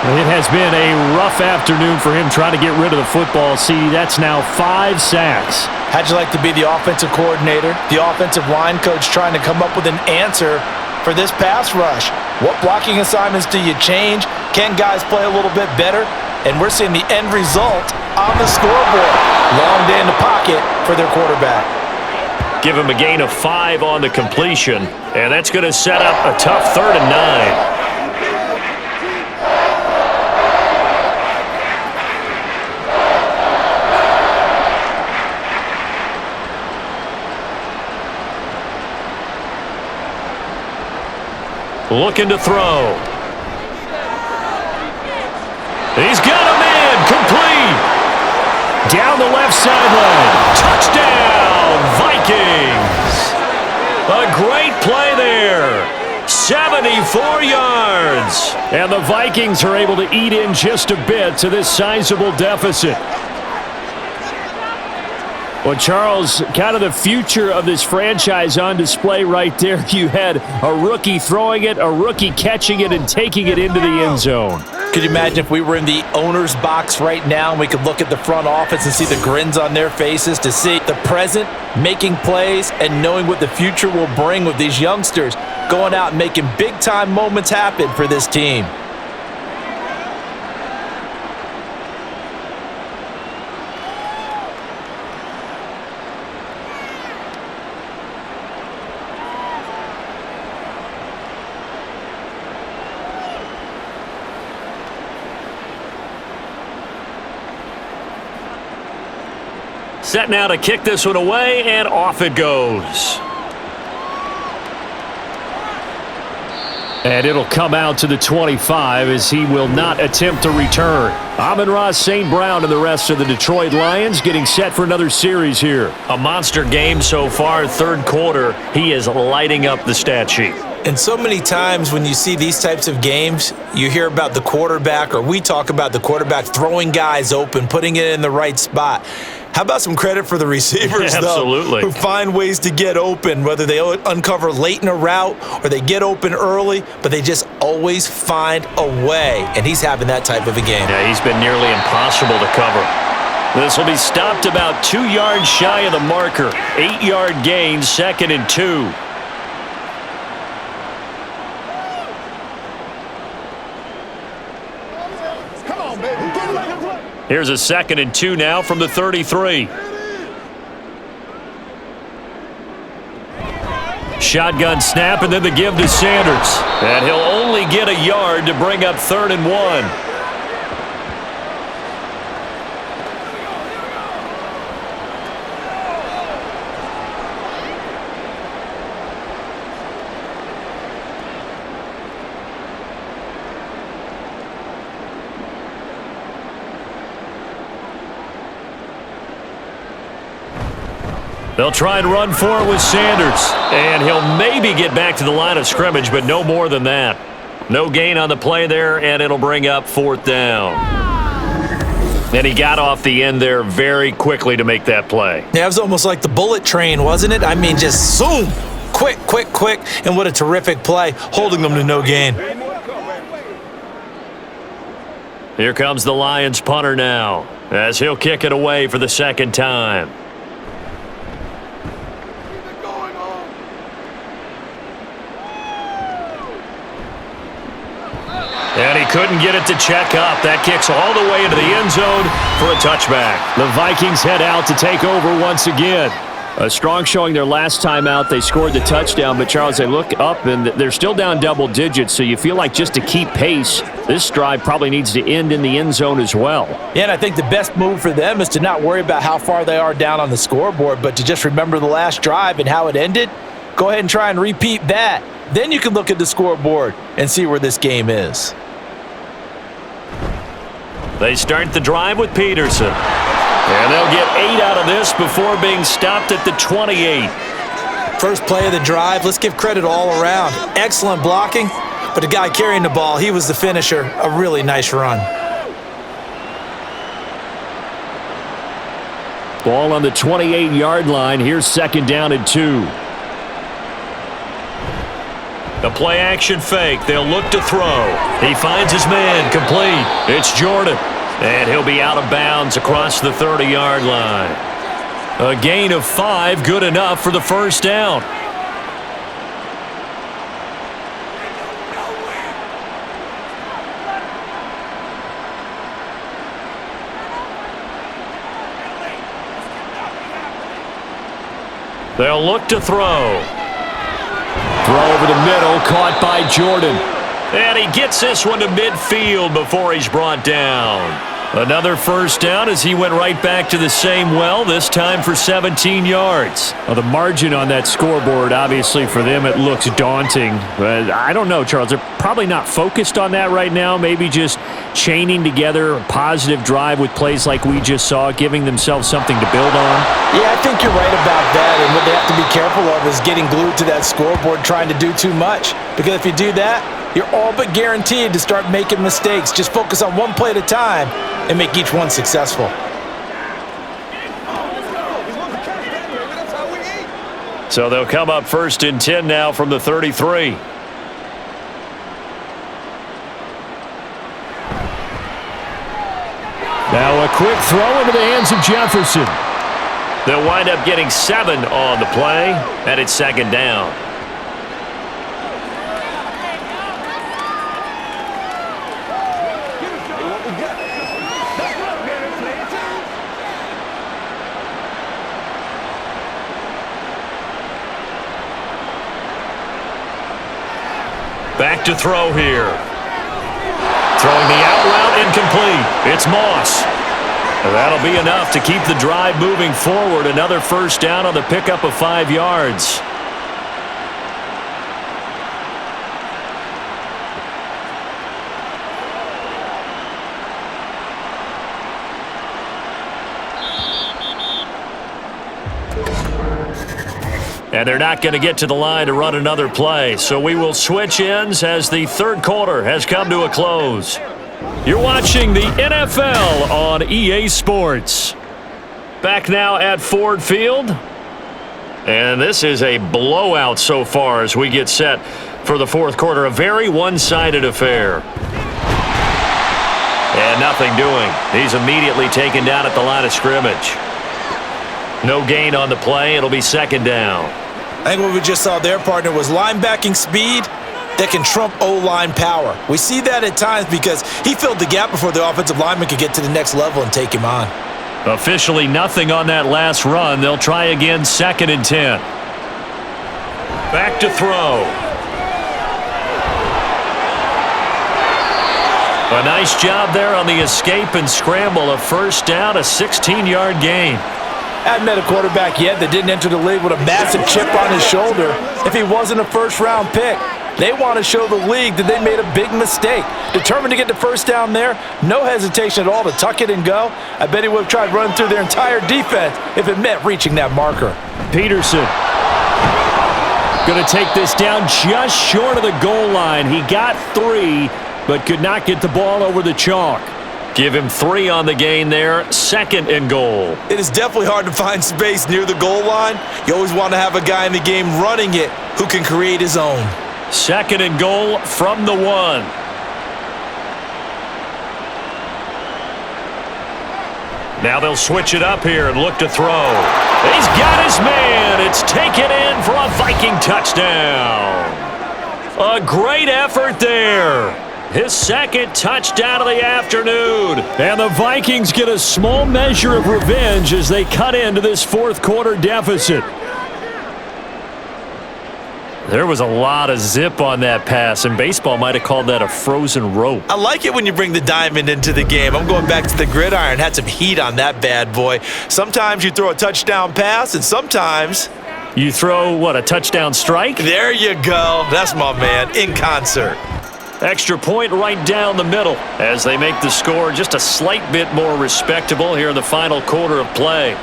It has been a rough afternoon for him trying to get rid of the football. See, that's now 5 sacks. How'd you like to be the offensive coordinator, the offensive line coach trying to come up with an answer for this pass rush? What blocking assignments do you change? Can guys play a little bit better? And we're seeing the end result on the scoreboard. Long day in the pocket for their quarterback. Give him a gain of 5 on the completion, and that's going to set up a tough 3rd and 9. Looking to throw. He's got him in. Complete. Down the left sideline. Touchdown, Vikings. A great play there. 74 yards. And the Vikings are able to eat in just a bit to this sizable deficit. Well, Charles, kind of the future of this franchise on display right there. You had a rookie throwing it, a rookie catching it, and taking it into the end zone. Could you imagine if we were in the owner's box right now and we could look at the front office and see the grins on their faces, to see the present making plays and knowing what the future will bring with these youngsters going out and making big-time moments happen for this team. Set now to kick this one away, and off it goes. And it'll come out to the 25 as he will not attempt to return. Amon-Ra St. Brown and the rest of the Detroit Lions getting set for another series here. A monster game so far, 3rd quarter. He is lighting up the stat sheet. And so many times when you see these types of games, you hear about the quarterback, or we talk about the quarterback throwing guys open, putting it in the right spot. How about some credit for the receivers, Absolutely. though, who find ways to get open, whether they uncover late in a route or they get open early, but they just always find a way. And he's having that type of a game. Yeah, he's been nearly impossible to cover. This will be stopped about 2 yards shy of the marker. 8-yard gain, 2nd and 2. Here's a 2nd and 2 now from the 33. Shotgun snap, and then the give to Sanders. And he'll only get a yard to bring up 3rd and 1. They'll try and run for it with Sanders. And he'll maybe get back to the line of scrimmage, but no more than that. No gain on the play there, and it'll bring up 4th down. And he got off the end there very quickly to make that play. Yeah, it was almost like the bullet train, wasn't it? I mean, just zoom. Quick, quick, quick. And what a terrific play, holding them to no gain. Here comes the Lions punter now, as he'll kick it away for the 2nd time. And he couldn't get it to check up. That kicks all the way into the end zone for a touchback. The Vikings head out to take over once again. A strong showing their last time out. They scored the touchdown, but Charles, they look up and they're still down double digits, so you feel like just to keep pace, this drive probably needs to end in the end zone as well. Yeah, and I think the best move for them is to not worry about how far they are down on the scoreboard, but to just remember the last drive and how it ended. Go ahead and try and repeat that. Then you can look at the scoreboard and see where this game is. They start the drive with Peterson. And they'll get 8 out of this before being stopped at the 28. First play of the drive, let's give credit all around. Excellent blocking, but the guy carrying the ball, he was the finisher. A really nice run. Ball on the 28-yard line. Here's 2nd down and 2. The play action fake. They'll look to throw. He finds his man complete. It's Jordan. And he'll be out of bounds across the 30-yard line. A gain of 5, good enough for the first down. They'll look to throw. Throw over the middle, caught by Jordan. And he gets this one to midfield before he's brought down. Another first down as he went right back to the same well, this time for 17 yards. Well, the margin on that scoreboard, obviously for them it looks daunting. But I don't know, Charles. They're probably not focused on that right now. Maybe just chaining together a positive drive with plays like we just saw, giving themselves something to build on. Yeah, I think you're right about that. And what they have to be careful of is getting glued to that scoreboard trying to do too much. Because if you do that, you're all but guaranteed to start making mistakes. Just focus on one play at a time and make each one successful. So they'll come up 1st and 10 now from the 33. Now a quick throw into the hands of Jefferson. They'll wind up getting 7 on the play, and it's 2nd down. Back to throw here. Throwing the out route incomplete. It's Moss. That'll be enough to keep the drive moving forward. Another first down on the pickup of 5 yards. And they're not going to get to the line to run another play. So we will switch ends as the third quarter has come to a close. You're watching the NFL on EA Sports. Back now at Ford Field. And this is a blowout so far as we get set for the fourth quarter. A very one-sided affair. And nothing doing. He's immediately taken down at the line of scrimmage. No gain on the play. It'll be 2nd down. I think what we just saw there, partner, was linebacking speed that can trump O-line power. We see that at times because he filled the gap before the offensive lineman could get to the next level and take him on. Officially nothing on that last run. They'll try again 2nd and 10. Back to throw. A nice job there on the escape and scramble. A first down, a 16-yard gain. I haven't met a quarterback yet that didn't enter the league with a massive chip on his shoulder if he wasn't a first-round pick. They want to show the league that they made a big mistake. Determined to get the first down there, no hesitation at all to tuck it and go. I bet he would have tried running through their entire defense if it meant reaching that marker. Peterson going to take this down just short of the goal line. He got 3, but could not get the ball over the chalk. Give him 3 on the gain there. 2nd and goal. It is definitely hard to find space near the goal line. You always want to have a guy in the game running it who can create his own. 2nd and goal from the 1. Now they'll switch it up here and look to throw. He's got his man. It's taken in for a Viking touchdown. A great effort there. His 2nd touchdown of the afternoon. And the Vikings get a small measure of revenge as they cut into this fourth quarter deficit. There was a lot of zip on that pass, and baseball might have called that a frozen rope. I like it when you bring the diamond into the game. I'm going back to the gridiron. Had some heat on that bad boy. Sometimes you throw a touchdown pass, and sometimes you throw, what, a touchdown strike? There you go. That's my man, in concert. Extra point right down the middle as they make the score just a slight bit more respectable here in the final quarter of play.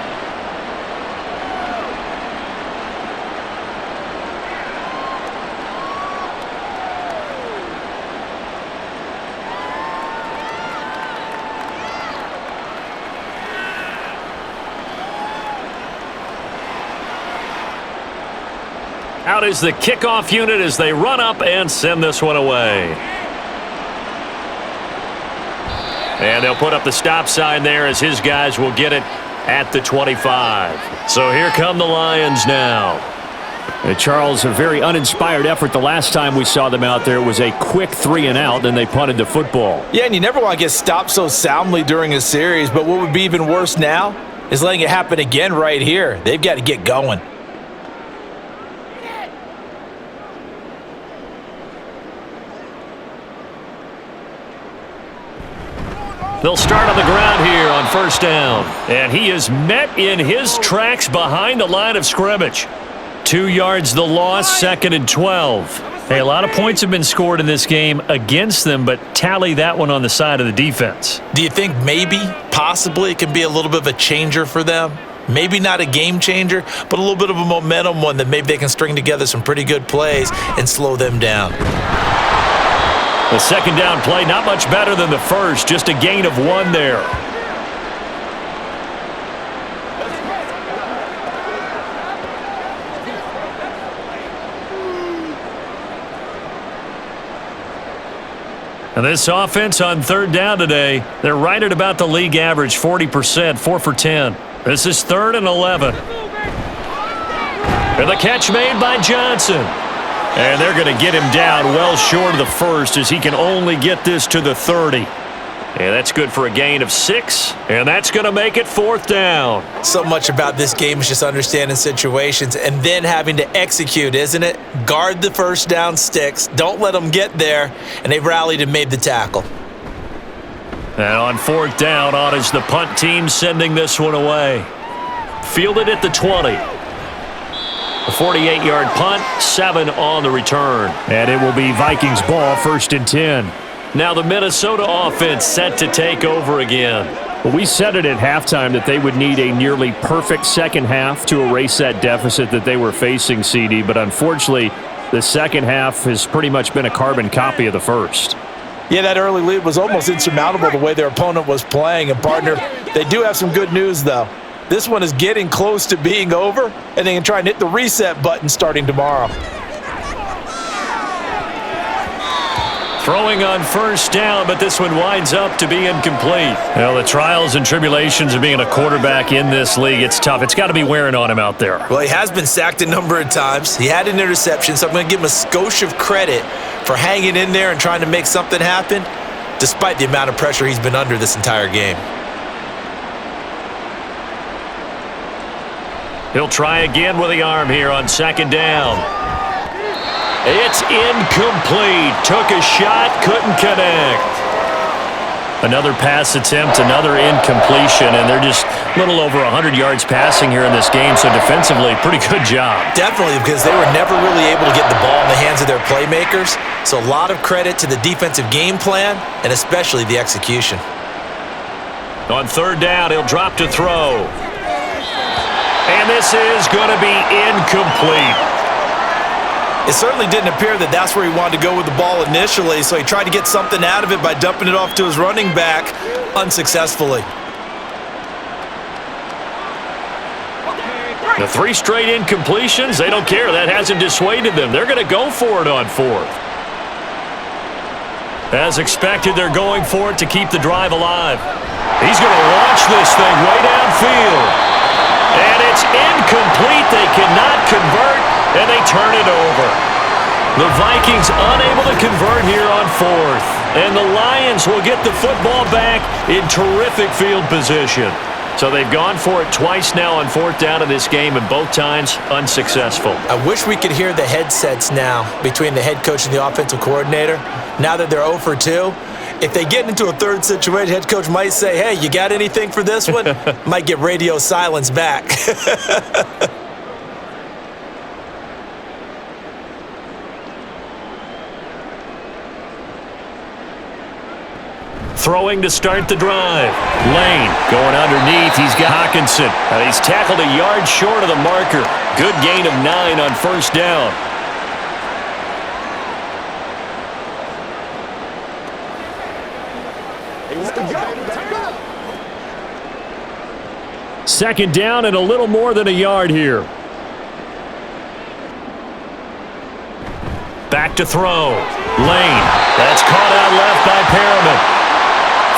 Out is the kickoff unit as they run up and send this one away. And they'll put up the stop sign there as his guys will get it at the 25. So here come the Lions now. Charles, a very uninspired effort the last time we saw them out there. It was a quick 3-and-out, then they punted the football. Yeah, and you never want to get stopped so soundly during a series, but what would be even worse now is letting it happen again right here. They've got to get going. They'll start on the ground here on first down. And he is met in his tracks behind the line of scrimmage. 2 yards the loss, 2nd and 12. Hey, a lot of points have been scored in this game against them, but tally that one on the side of the defense. Do you think maybe, possibly, it can be a little bit of a changer for them? Maybe not a game changer, but a little bit of a momentum one that maybe they can string together some pretty good plays and slow them down. The second down play, not much better than the first, just a gain of 1 there. And this offense on third down today, they're right at about the league average, 40%, 4 for 10. This is 3rd and 11. And the catch made by Johnson. And they're going to get him down well short of the first as he can only get this to the 30. And that's good for a gain of 6. And that's going to make it 4th down. So much about this game is just understanding situations and then having to execute, isn't it? Guard the first down sticks. Don't let them get there. And they rallied and made the tackle. And on 4th down, on is the punt team sending this one away. Fielded at the 20. A 48-yard punt, 7 on the return. And it will be Vikings ball, 1st and 10. Now the Minnesota offense set to take over again. Well, we said it at halftime that they would need a nearly perfect second half to erase that deficit that they were facing, CD. But unfortunately, the second half has pretty much been a carbon copy of the first. Yeah, that early lead was almost insurmountable the way their opponent was playing. And, partner, they do have some good news, though. This one is getting close to being over, and they can try and hit the reset button starting tomorrow. Throwing on first down, but this one winds up to be incomplete. Well, the trials and tribulations of being a quarterback in this league, it's tough. It's got to be wearing on him out there. Well, he has been sacked a number of times. He had an interception, so I'm going to give him a skosh of credit for hanging in there and trying to make something happen, despite the amount of pressure he's been under this entire game. He'll try again with the arm here on 2nd down. It's incomplete. Took a shot, couldn't connect. Another pass attempt, another incompletion, and they're just a little over 100 yards passing here in this game, so defensively, pretty good job. Definitely, because they were never really able to get the ball in the hands of their playmakers, so a lot of credit to the defensive game plan and especially the execution. On 3rd down, he'll drop to throw. And this is going to be incomplete. It certainly didn't appear that that's where he wanted to go with the ball initially, so he tried to get something out of it by dumping it off to his running back unsuccessfully. The 3 straight incompletions, they don't care. That hasn't dissuaded them. They're going to go for it on 4th. As expected, they're going for it to keep the drive alive. He's going to launch this thing way downfield. And it's incomplete. They cannot convert, and they turn it over. The Vikings unable to convert here on 4th. And the Lions will get the football back in terrific field position. So they've gone for it twice now on 4th down in this game, and both times unsuccessful. I wish we could hear the headsets now between the head coach and the offensive coordinator. Now that they're 0 for 2, if they get into a third situation, head coach might say, hey, you got anything for this one? Might get radio silence back. Throwing to start the drive. Lane going underneath. He's got Hawkinson. And he's tackled a yard short of the marker. Good gain of 9 on first down. Second down and a little more than a yard here. Back to throw. Lane. That's caught out left by Perriman.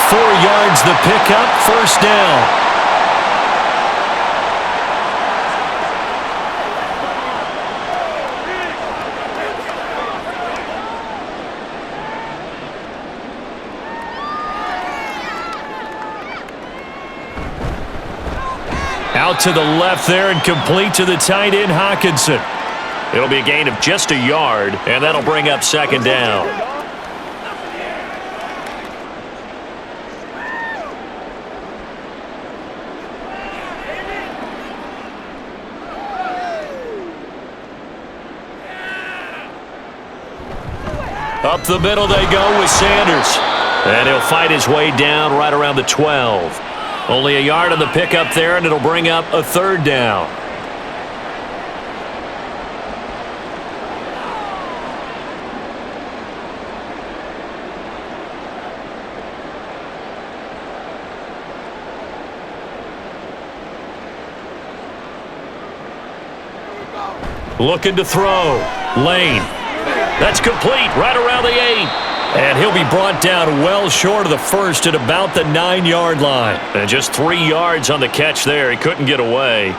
4 yards the pickup, first down. Out to the left there and complete to the tight end, Hawkinson. It'll be a gain of just a yard, and that'll bring up second down. Up the middle they go with Sanders. And he'll fight his way down right around the 12. Only a yard on the pickup there, and it'll bring up a third down. Looking to throw. Lane. That's complete right around the 8. And he'll be brought down well short of the first at about the 9-yard line. And just 3 yards on the catch there. He couldn't get away.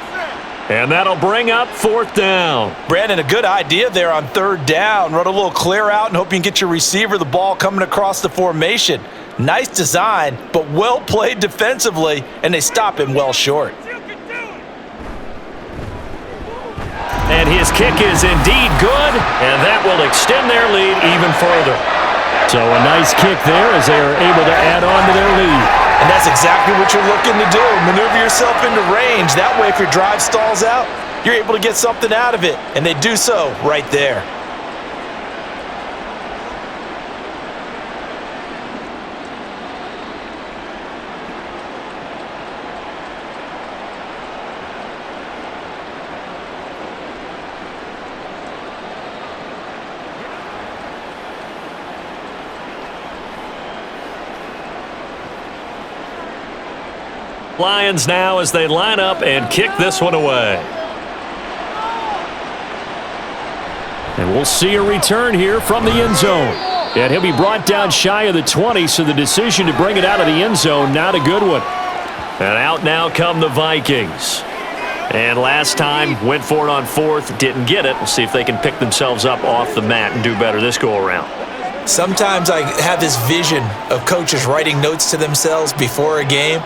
And that'll bring up fourth down. Brandon, a good idea there on third down. Run a little clear out and hope you can get your receiver the ball coming across the formation. Nice design, but well played defensively, and they stop him well short. And his kick is indeed good, and that will extend their lead even further. So a nice kick there as they are able to add on to their lead. And that's exactly what you're looking to do. Maneuver yourself into range. That way, if your drive stalls out, you're able to get something out of it. And they do so right there. Lions now as they line up and kick this one away. And we'll see a return here from the end zone. And he'll be brought down shy of the 20, so the decision to bring it out of the end zone, not a good one. And out now come the Vikings. And last time, went for it on fourth, didn't get it. We'll see if they can pick themselves up off the mat and do better this go-around. Sometimes I have this vision of coaches writing notes to themselves before a game.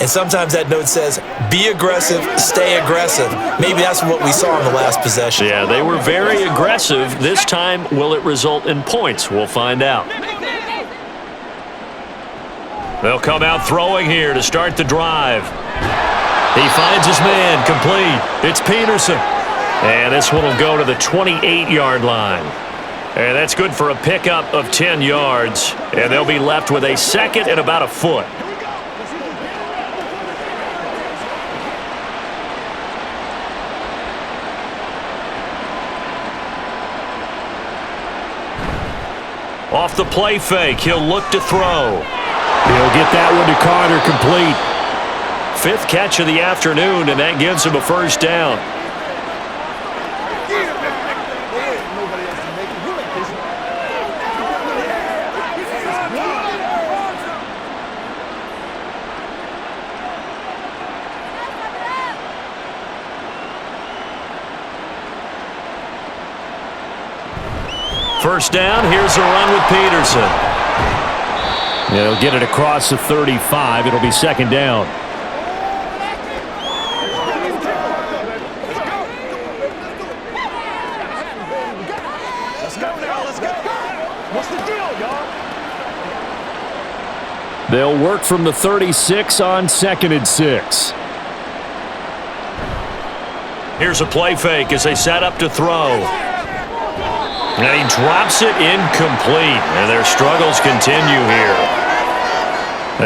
And sometimes that note says, be aggressive, stay aggressive. Maybe that's what we saw in the last possession. Yeah, they were very aggressive. This time, will it result in points? We'll find out. They'll come out throwing here to start the drive. He finds his man, complete. It's Peterson. And this one will go to the 28-yard line. And that's good for a pickup of 10 yards. And they'll be left with a second and about a foot. Off the play fake, he'll look to throw. He'll get that one to Carter, complete. 5th catch of the afternoon, and that gives him a first down. First down, here's a run with Peterson. He'll get it across the 35. It'll be second down. Let's go now, let's go. What's the deal, y'all? They'll work from the 36 on 2nd and 6. Here's a play fake as they set up to throw. And he drops it incomplete, and their struggles continue here.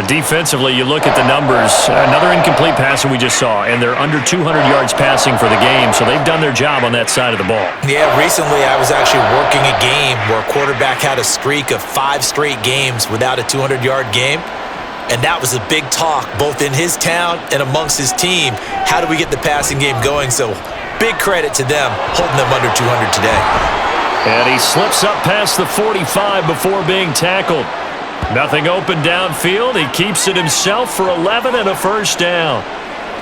Defensively, you look at the numbers. Another incomplete pass that we just saw, and they're under 200 yards passing for the game, so they've done their job on that side of the ball. Yeah, recently I was actually working a game where a quarterback had a streak of 5 straight games without a 200-yard game, and that was a big talk both in his town and amongst his team. How do we get the passing game going? So big credit to them holding them under 200 today. And he slips up past the 45 before being tackled. Nothing open downfield. He keeps it himself for 11 and a first down.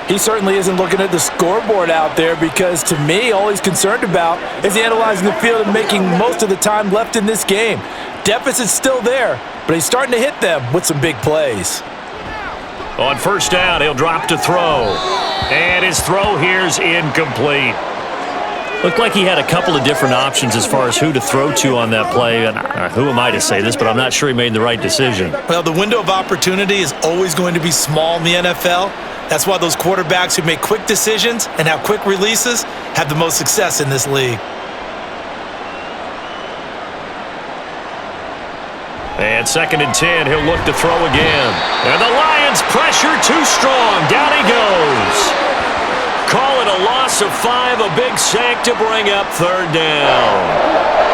He certainly isn't looking at the scoreboard out there because, to me, all he's concerned about is analyzing the field and making most of the time left in this game. Deficit's still there, but he's starting to hit them with some big plays. On first down, he'll drop to throw. And his throw here's incomplete. Looked like he had a couple of different options as far as who to throw to on that play. And who am I to say this, but I'm not sure he made the right decision. Well, the window of opportunity is always going to be small in the NFL. That's why those quarterbacks who make quick decisions and have quick releases have the most success in this league. And 2nd and 10, he'll look to throw again. And the Lions pressure too strong. Down he goes. Call it a loss of 5, a big sack to bring up 3rd down.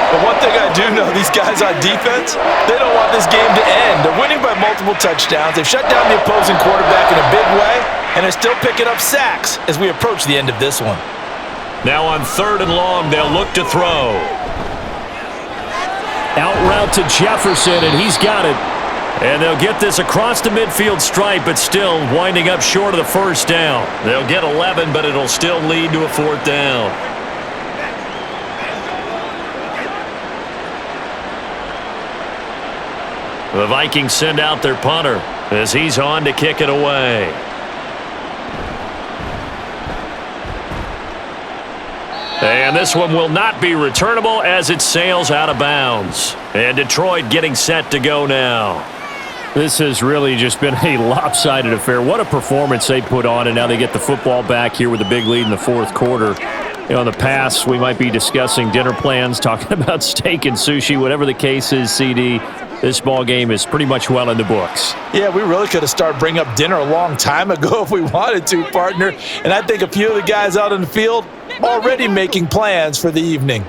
But one thing I do know, these guys on defense, they don't want this game to end. They're winning by multiple touchdowns. They've shut down the opposing quarterback in a big way, and they're still picking up sacks as we approach the end of this one. Now on 3rd and long, they'll look to throw. Out route to Jefferson, and he's got it. And they'll get this across the midfield stripe, but still winding up short of the first down. They'll get 11, but it'll still lead to a 4th down. The Vikings send out their punter as he's on to kick it away. And this one will not be returnable as it sails out of bounds. And Detroit getting set to go now. This has really just been a lopsided affair. What a performance they put on, and now they get the football back here with a big lead in the 4th quarter. You know, in the past, we might be discussing dinner plans, talking about steak and sushi, whatever the case is, CD. This ball game is pretty much well in the books. Yeah, we really could have started bringing up dinner a long time ago if we wanted to, partner. And I think a few of the guys out in the field already making plans for the evening.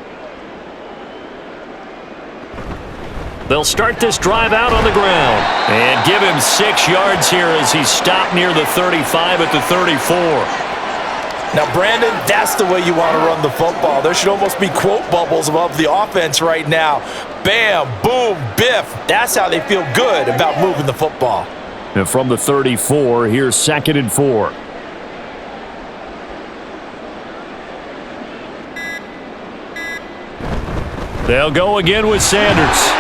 They'll start this drive out on the ground and give him 6 yards here as he's stopped near the 35 at the 34. Now, Brandon, that's the way you want to run the football. There should almost be quote bubbles above the offense right now. Bam, boom, biff. That's how they feel good about moving the football. And from the 34, here's 2nd and 4. They'll go again with Sanders.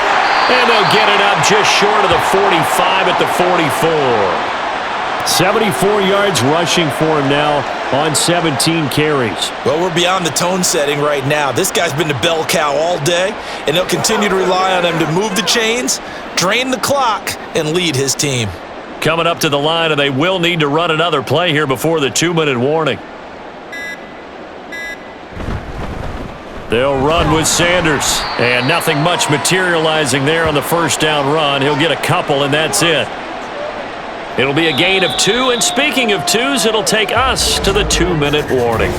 And they'll get it up just short of the 45 at the 44. 74 yards rushing for him now on 17 carries. Well, we're beyond the tone setting right now. This guy's been the bell cow all day, and they'll continue to rely on him to move the chains, drain the clock, and lead his team. Coming up to the line, and they will need to run another play here before the 2-minute warning. They'll run with Sanders, and nothing much materializing there on the first down run. He'll get a couple, and that's it. It'll be a gain of 2, and speaking of 2s, it'll take us to the 2-minute warning.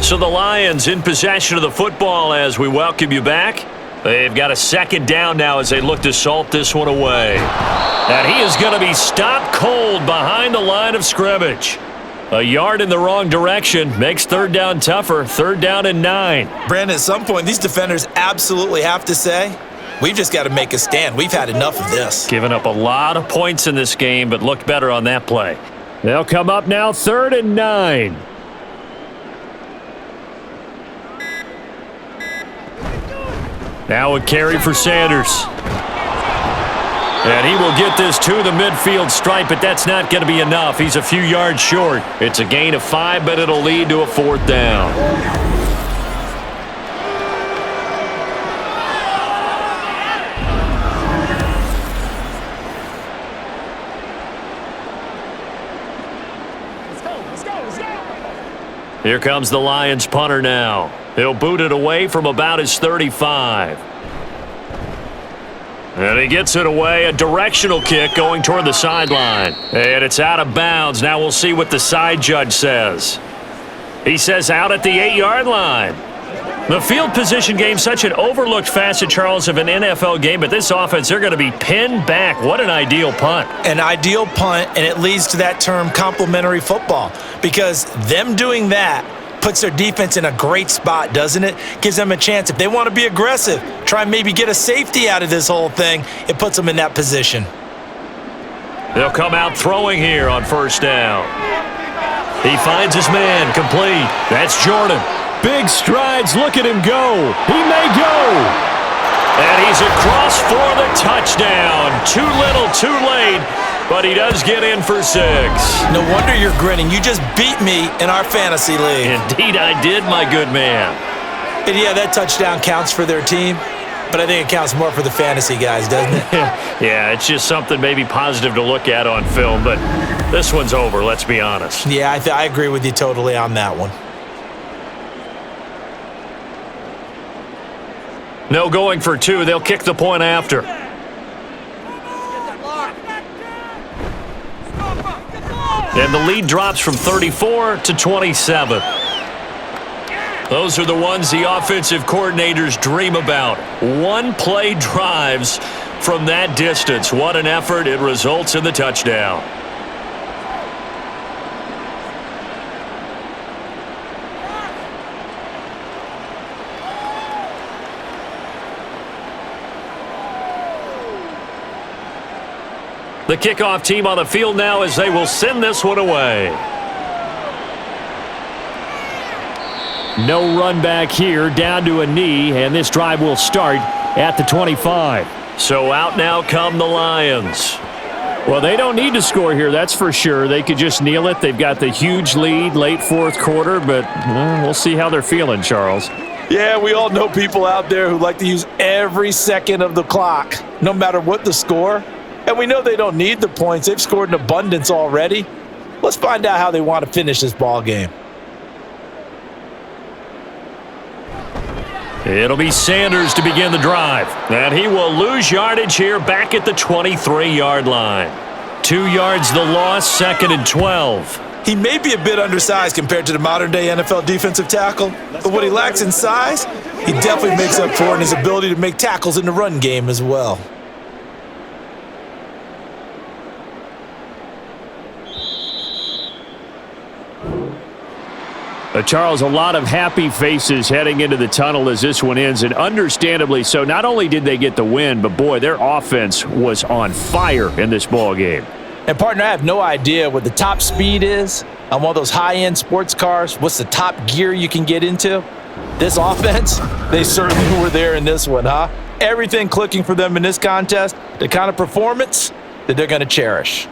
So the Lions in possession of the football as we welcome you back. They've got a 2nd down now as they look to salt this one away. And he is going to be stopped cold behind the line of scrimmage. A yard in the wrong direction makes 3rd down tougher. 3rd down and 9. Brandon, at some point, these defenders absolutely have to say, we've just got to make a stand. We've had enough of this. Giving up a lot of points in this game, but looked better on that play. They'll come up now 3rd and 9. Now a carry for Sanders. And he will get this to the midfield stripe, but that's not going to be enough. He's a few yards short. It's a gain of 5, but it'll lead to a 4th down. Here comes the Lions punter now. He'll boot it away from about his 35. And he gets it away, a directional kick going toward the sideline. And it's out of bounds. Now we'll see what the side judge says. He says out at the 8-yard line. The field position game, such an overlooked facet, Charles, of an NFL game, but this offense, they're going to be pinned back. What an ideal punt. An ideal punt, and it leads to that term complementary football, because them doing that puts their defense in a great spot, doesn't it? Gives them a chance. If they want to be aggressive, try and maybe get a safety out of this whole thing, it puts them in that position. They'll come out throwing here on first down. He finds his man, complete. That's Jordan. Big strides, look at him go. He may go. And he's across for the touchdown. Too little, too late, but he does get in for 6. No wonder you're grinning. You just beat me in our fantasy league. Indeed I did, my good man. And yeah, that touchdown counts for their team, but I think it counts more for the fantasy guys, doesn't it? Yeah, it's just something maybe positive to look at on film, but this one's over, let's be honest. Yeah, I agree with you totally on that one. No going for 2. They'll kick the point after. And the lead drops from 34 to 27. Those are the ones the offensive coordinators dream about. One-play drives from that distance. What an effort. It results in the touchdown. The kickoff team on the field now as they will send this one away. No run back here, down to a knee, and this drive will start at the 25. So out now come the Lions. Well, they don't need to score here, that's for sure. They could just kneel it. They've got the huge lead late fourth quarter, but we'll see how they're feeling, Charles. Yeah, we all know people out there who like to use every second of the clock, no matter what the score. And we know they don't need the points. They've scored in abundance already. Let's find out how they want to finish this ball game. It'll be Sanders to begin the drive. And he will lose yardage here back at the 23-yard line. 2 yards the loss, 2nd and 12. He may be a bit undersized compared to the modern-day NFL defensive tackle, but what he lacks in size, he definitely makes up for in his ability to make tackles in the run game as well. Charles, a lot of happy faces heading into the tunnel as this one ends, and understandably so. Not only did they get the win, but boy, their offense was on fire in this ball game. And partner, I have no idea what the top speed is on one of those high-end sports cars. What's the top gear you can get into? This offense, they certainly were there in this one, huh? Everything clicking for them in this contest, the kind of performance that they're going to cherish.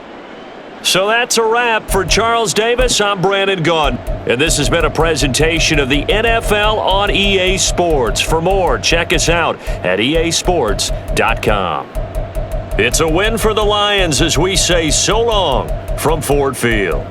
So that's a wrap for Charles Davis. I'm Brandon Gaudin, and this has been a presentation of the NFL on EA Sports. For more, check us out at easports.com. It's a win for the Lions as we say so long from Ford Field.